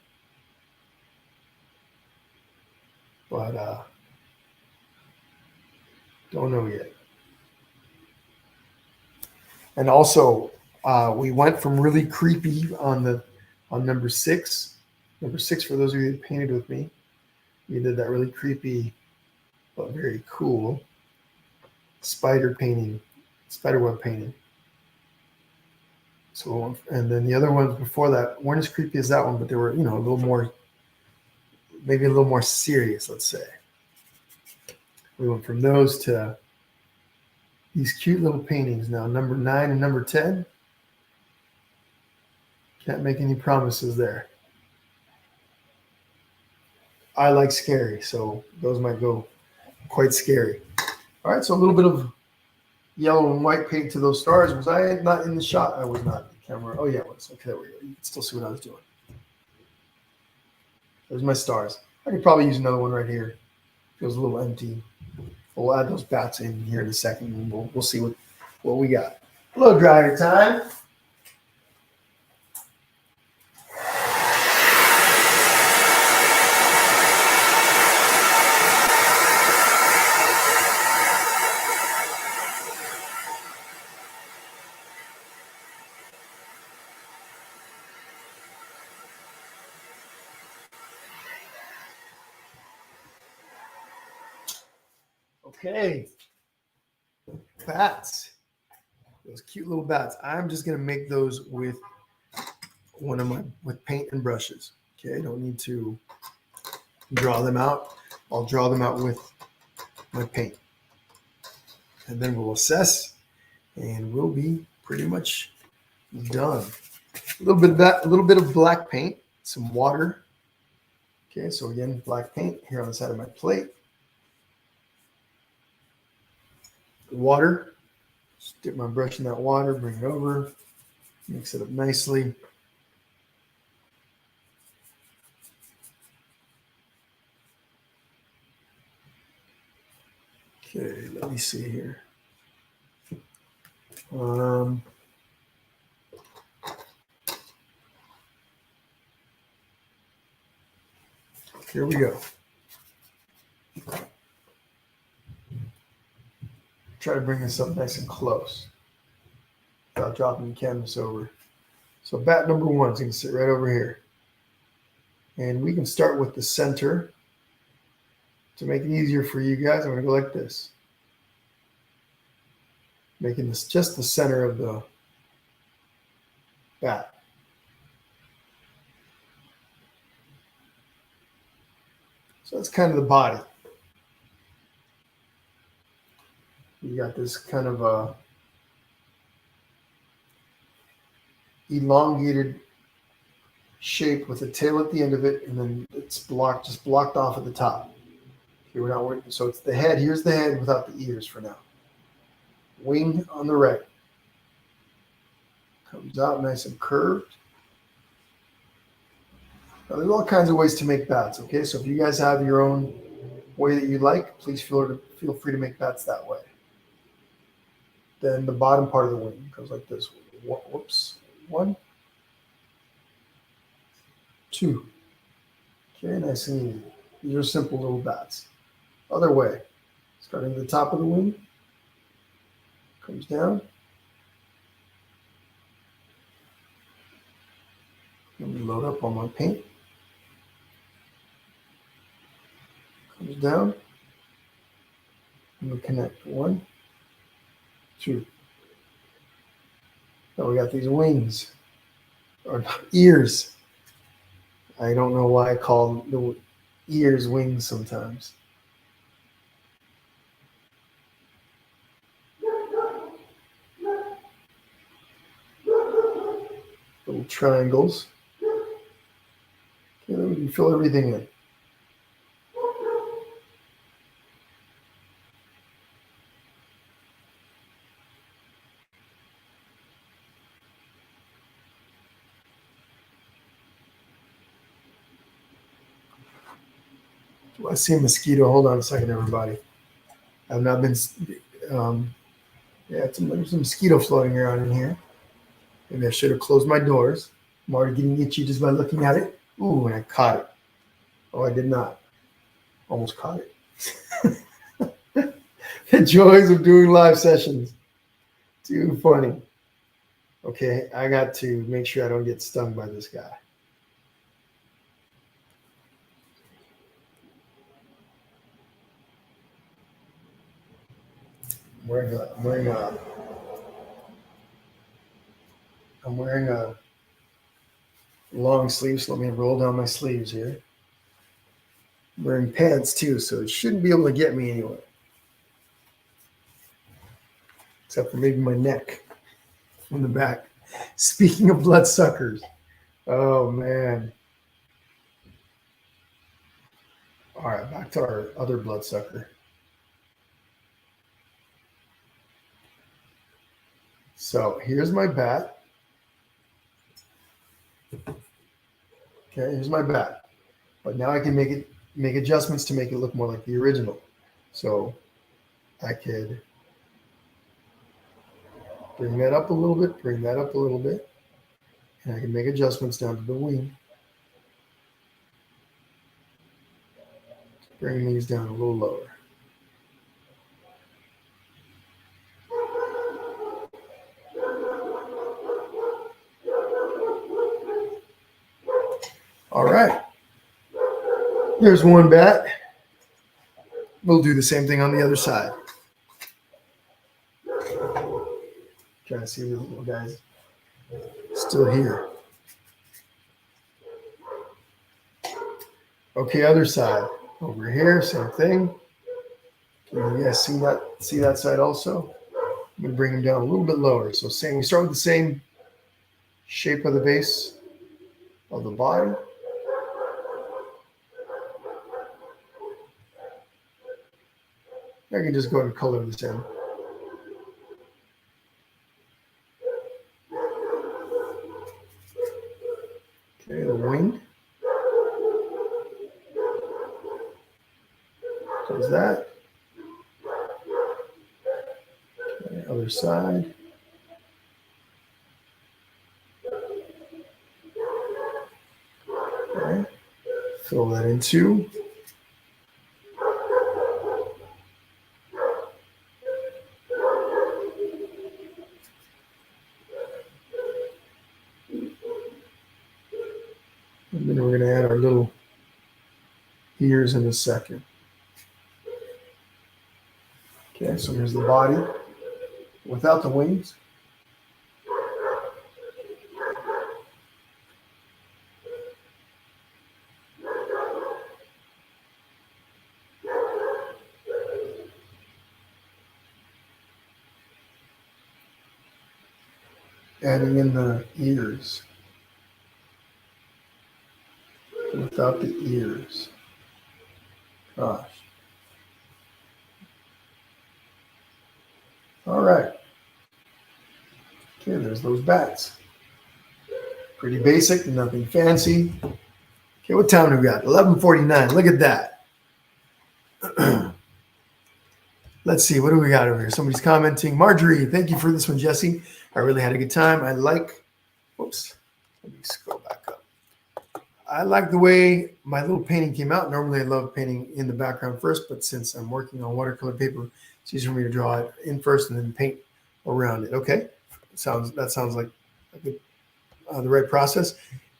But don't know yet. And also, we went from really creepy on number 6. Number 6, for those of you that painted with me, we did that really creepy but very cool spider web painting. So, and then the other ones before that weren't as creepy as that one, but they were, a little more, maybe a little more serious, let's say. We went from those to these cute little paintings now, number 9 and number 10. Can't make any promises there. I like scary, so those might go quite scary. All right, so a little bit of yellow and white paint to those stars. Was I not in the shot? I was not in the camera. Oh, yeah, it was. Okay, there we go. You can still see what I was doing. There's my stars. I could probably use another one right here. Feels a little empty. We'll add those bats in here in a second, and we'll see what we got. Blow dryer time. Okay, bats, those cute little bats. I'm just gonna make those with with paint and brushes. Okay, I don't need to draw them out. I'll draw them out with my paint, and then we'll assess, and we'll be pretty much done. A little bit of that, a little bit of black paint, some water. Okay, so again, black paint here on the side of my plate. Water, just dip my brush in that water, bring it over, mix it up nicely. Okay, let me see here. Here we go. Try to bring this up nice and close without dropping the canvas over. So bat number 1 is going to sit right over here. And we can start with the center. To make it easier for you guys, I'm going to go like this. Making this just the center of the bat. So that's kind of the body. You got this kind of a elongated shape with a tail at the end of it, and then it's just blocked off at the top. Okay, we're not working. So it's the head. Here's the head without the ears for now. Wing on the right. Comes out nice and curved. Now, there's all kinds of ways to make bats, okay? So if you guys have your own way that you like, please feel free to make bats that way. Then the bottom part of the wing goes like this. Whoops. 1, 2. Okay, nice and easy. These are simple little bats. Other way. Starting at the top of the wing. Comes down. Let me load up on my paint. Comes down. And we connect. 1, 2. Now we got these wings. Or ears. I don't know why I call the ears wings sometimes. Little triangles. Okay, then we can fill everything in. I see a mosquito. Hold on a second, everybody. I've not been. There's a mosquito floating around in here. Maybe I should have closed my doors. I'm already getting itchy just by looking at it. Ooh, and I caught it. Oh, I did not. Almost caught it. The joys of doing live sessions. Too funny. Okay, I got to make sure I don't get stung by this guy. I'm wearing a long sleeve, so let me roll down my sleeves here. I'm wearing pants too, so it shouldn't be able to get me anywhere. Except for maybe my neck from the back. Speaking of bloodsuckers. Oh man. All right, back to our other bloodsucker. So here's my bat. Okay, here's my bat. But now I can make adjustments to make it look more like the original. So I could bring that up a little bit, bring that up a little bit. And I can make adjustments down to the wing. Bring these down a little lower. All right. There's one bat. We'll do the same thing on the other side. Trying to see the little guys still here. Okay, other side. Over here, same thing. Can you guys see that side also? I'm going to bring them down a little bit lower. So we start with the same shape of the base of the body. I can just go ahead and color this in. Okay, the wing. There's that. Okay, other side. Okay, fill that in too. And then we're going to add our little ears in a second. Okay, so here's the body without the wings. Adding in the ears. Without the ears. Gosh. All right. Okay, there's those bats. Pretty basic, nothing fancy. Okay, what time do we got? 11:49. Look at that. Let's see. What do we got over here? Somebody's commenting. Marjorie, thank you for this one, Jesse. I really had a good time. Whoops. Let me scroll back up. I like the way my little painting came out. Normally I love painting in the background first, but since I'm working on watercolor paper, it's easier for me to draw it in first and then paint around it. Okay. That sounds like the right process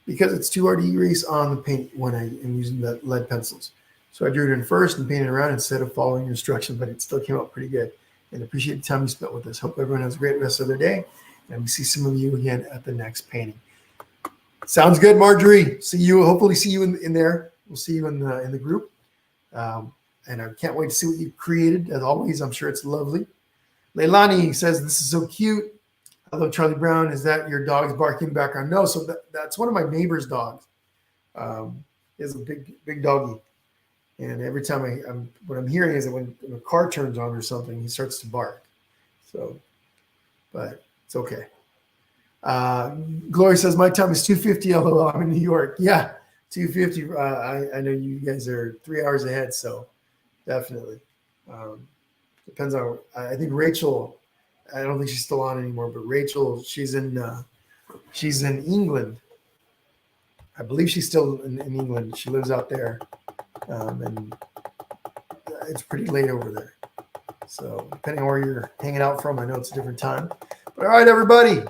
because it's too hard to erase on the paint when I am using the lead pencils. So I drew it in first and painted around instead of following instructions, but it still came out pretty good. And appreciate the time you spent with us. Hope everyone has a great rest of their day. And we see some of you again at the next painting. Sounds good, Marjorie. Hopefully see you in there. We'll see you in the group. And I can't wait to see what you created. As always, I'm sure it's lovely. Leilani says, this is so cute. Hello, Charlie Brown. Is that your dog's barking in the background? No, so that's one of my neighbor's dogs. He has a big doggy. And every time what I'm hearing is that when a car turns on or something, he starts to bark. So, but it's okay. Glory says, my time is 2:50. LOL, I'm in New York. Yeah, 2:50. I know you guys are 3 hours ahead, so definitely. Depends on, I think Rachel, I don't think she's still on anymore, but Rachel, she's in England. I believe she's still in England. She lives out there. And it's pretty late over there. So depending on where you're hanging out from, I know it's a different time. But all right, everybody,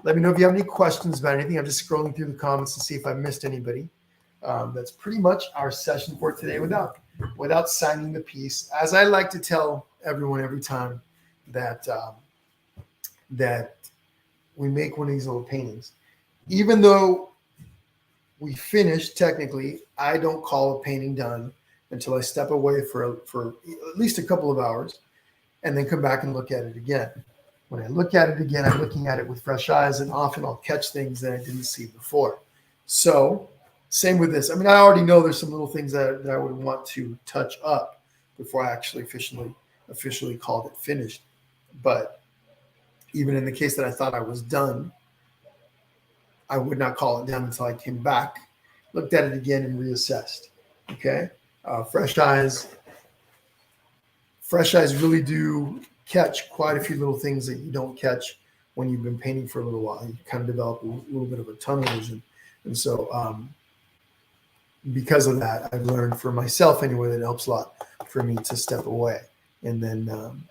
let me know if you have any questions about anything. I'm just scrolling through the comments to see if I missed anybody. That's pretty much our session for today without signing the piece. As I like to tell everyone every time that we make one of these little paintings, even though we finish, technically, I don't call a painting done until I step away for at least a couple of hours and then come back and look at it again. When I look at it again, I'm looking at it with fresh eyes, and often I'll catch things that I didn't see before. So same with this. I mean, I already know there's some little things that I would want to touch up before I actually officially called it finished. But even in the case that I thought I was done, I would not call it done until I came back, looked at it again, and reassessed. Okay, fresh eyes really do catch quite a few little things that you don't catch when you've been painting for a little while. You kind of develop a little bit of a tunnel vision, and so because of that, I've learned for myself anyway that it helps a lot for me to step away and then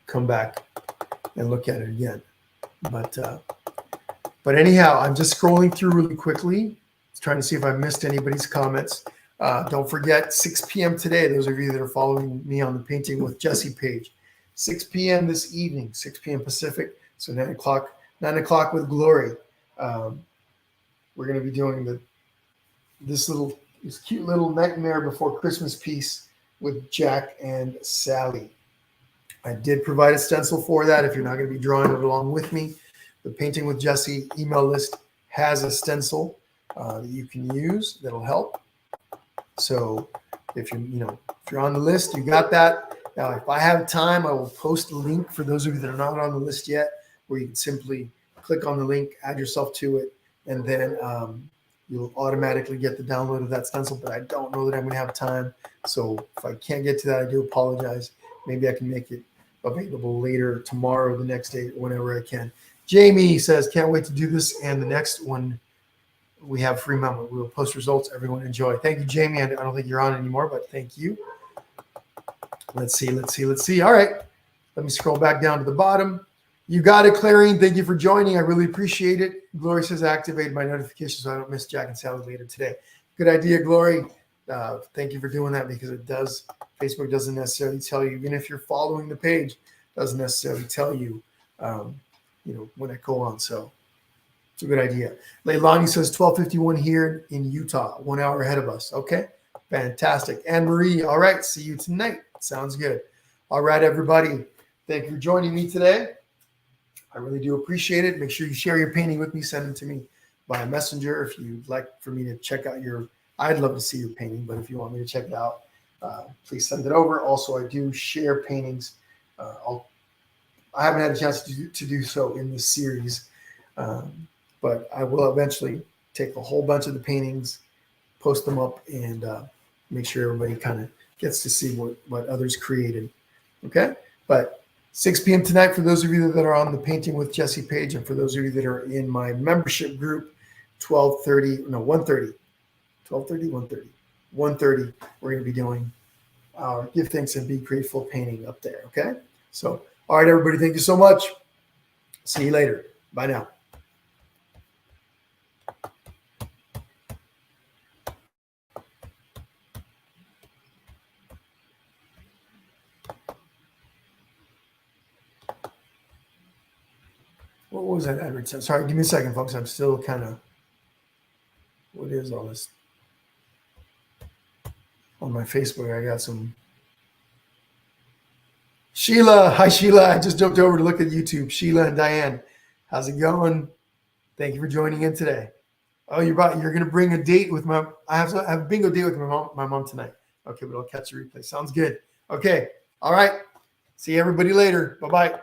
come back and look at it again. But anyhow, I'm just scrolling through really quickly, trying to see if I missed anybody's comments. Don't forget, 6 p.m. today, those of you that are following me on the Painting with Jesse page, 6 p.m. this evening, 6 p.m. Pacific, so 9 o'clock with Glory. We're going to be doing this cute little Nightmare Before Christmas piece with Jack and Sally. I did provide a stencil for that if you're not going to be drawing it along with me. The Painting with Jesse email list has a stencil that you can use that'll help. So if you're on the list, you got that. Now, if I have time, I will post a link for those of you that are not on the list yet, where you can simply click on the link, add yourself to it, and then you'll automatically get the download of that stencil. But I don't know that I'm going to have time. So if I can't get to that, I do apologize. Maybe I can make it available later, tomorrow, the next day, whenever I can. Jamie says, can't wait to do this. And the next one, we have free memo. We will post results. Everyone enjoy. Thank you, Jamie. I don't think you're on anymore, but thank you. Let's see. All right. Let me scroll back down to the bottom. You got it, Clarine. Thank you for joining. I really appreciate it. Glory says, activate my notifications so I don't miss Jack and Sally later today. Good idea, Glory. Thank you for doing that, because Facebook doesn't necessarily tell you, even if you're following the page, doesn't necessarily tell you, when I go on. So it's a good idea. Leilani says 12:51 here in Utah, 1 hour ahead of us. Okay, fantastic. Anne Marie, all right, see you tonight. Sounds good. All right, everybody. Thank you for joining me today. I really do appreciate it. Make sure you share your painting with me. Send them to me via Messenger. If you'd like for me to check out I'd love to see your painting, but if you want me to check it out, please send it over. Also, I do share paintings. I haven't had a chance to do so in this series, but I will eventually take a whole bunch of the paintings, post them up, and make sure everybody kind of gets to see what others created. Okay, but 6 p.m. tonight for those of you that are on the Painting with Jesse page, and for those of you that are in my membership group, 1:30, 1:30. We're going to be doing our Give Thanks and Be Grateful painting up there. Okay, so all right, everybody, thank you so much. See you later. Bye now. What was that advertisement? Sorry, give me a second, folks. I'm still kind of, what is all this? On my Facebook, I got some. Sheila, hi Sheila. I just jumped over to look at YouTube. Sheila and Diane, how's it going? Thank you for joining in today. Oh, you're going to bring a date with my. I have a bingo date with my mom tonight. Okay, but I'll catch the replay. Sounds good. Okay, all right. See everybody later. Bye bye.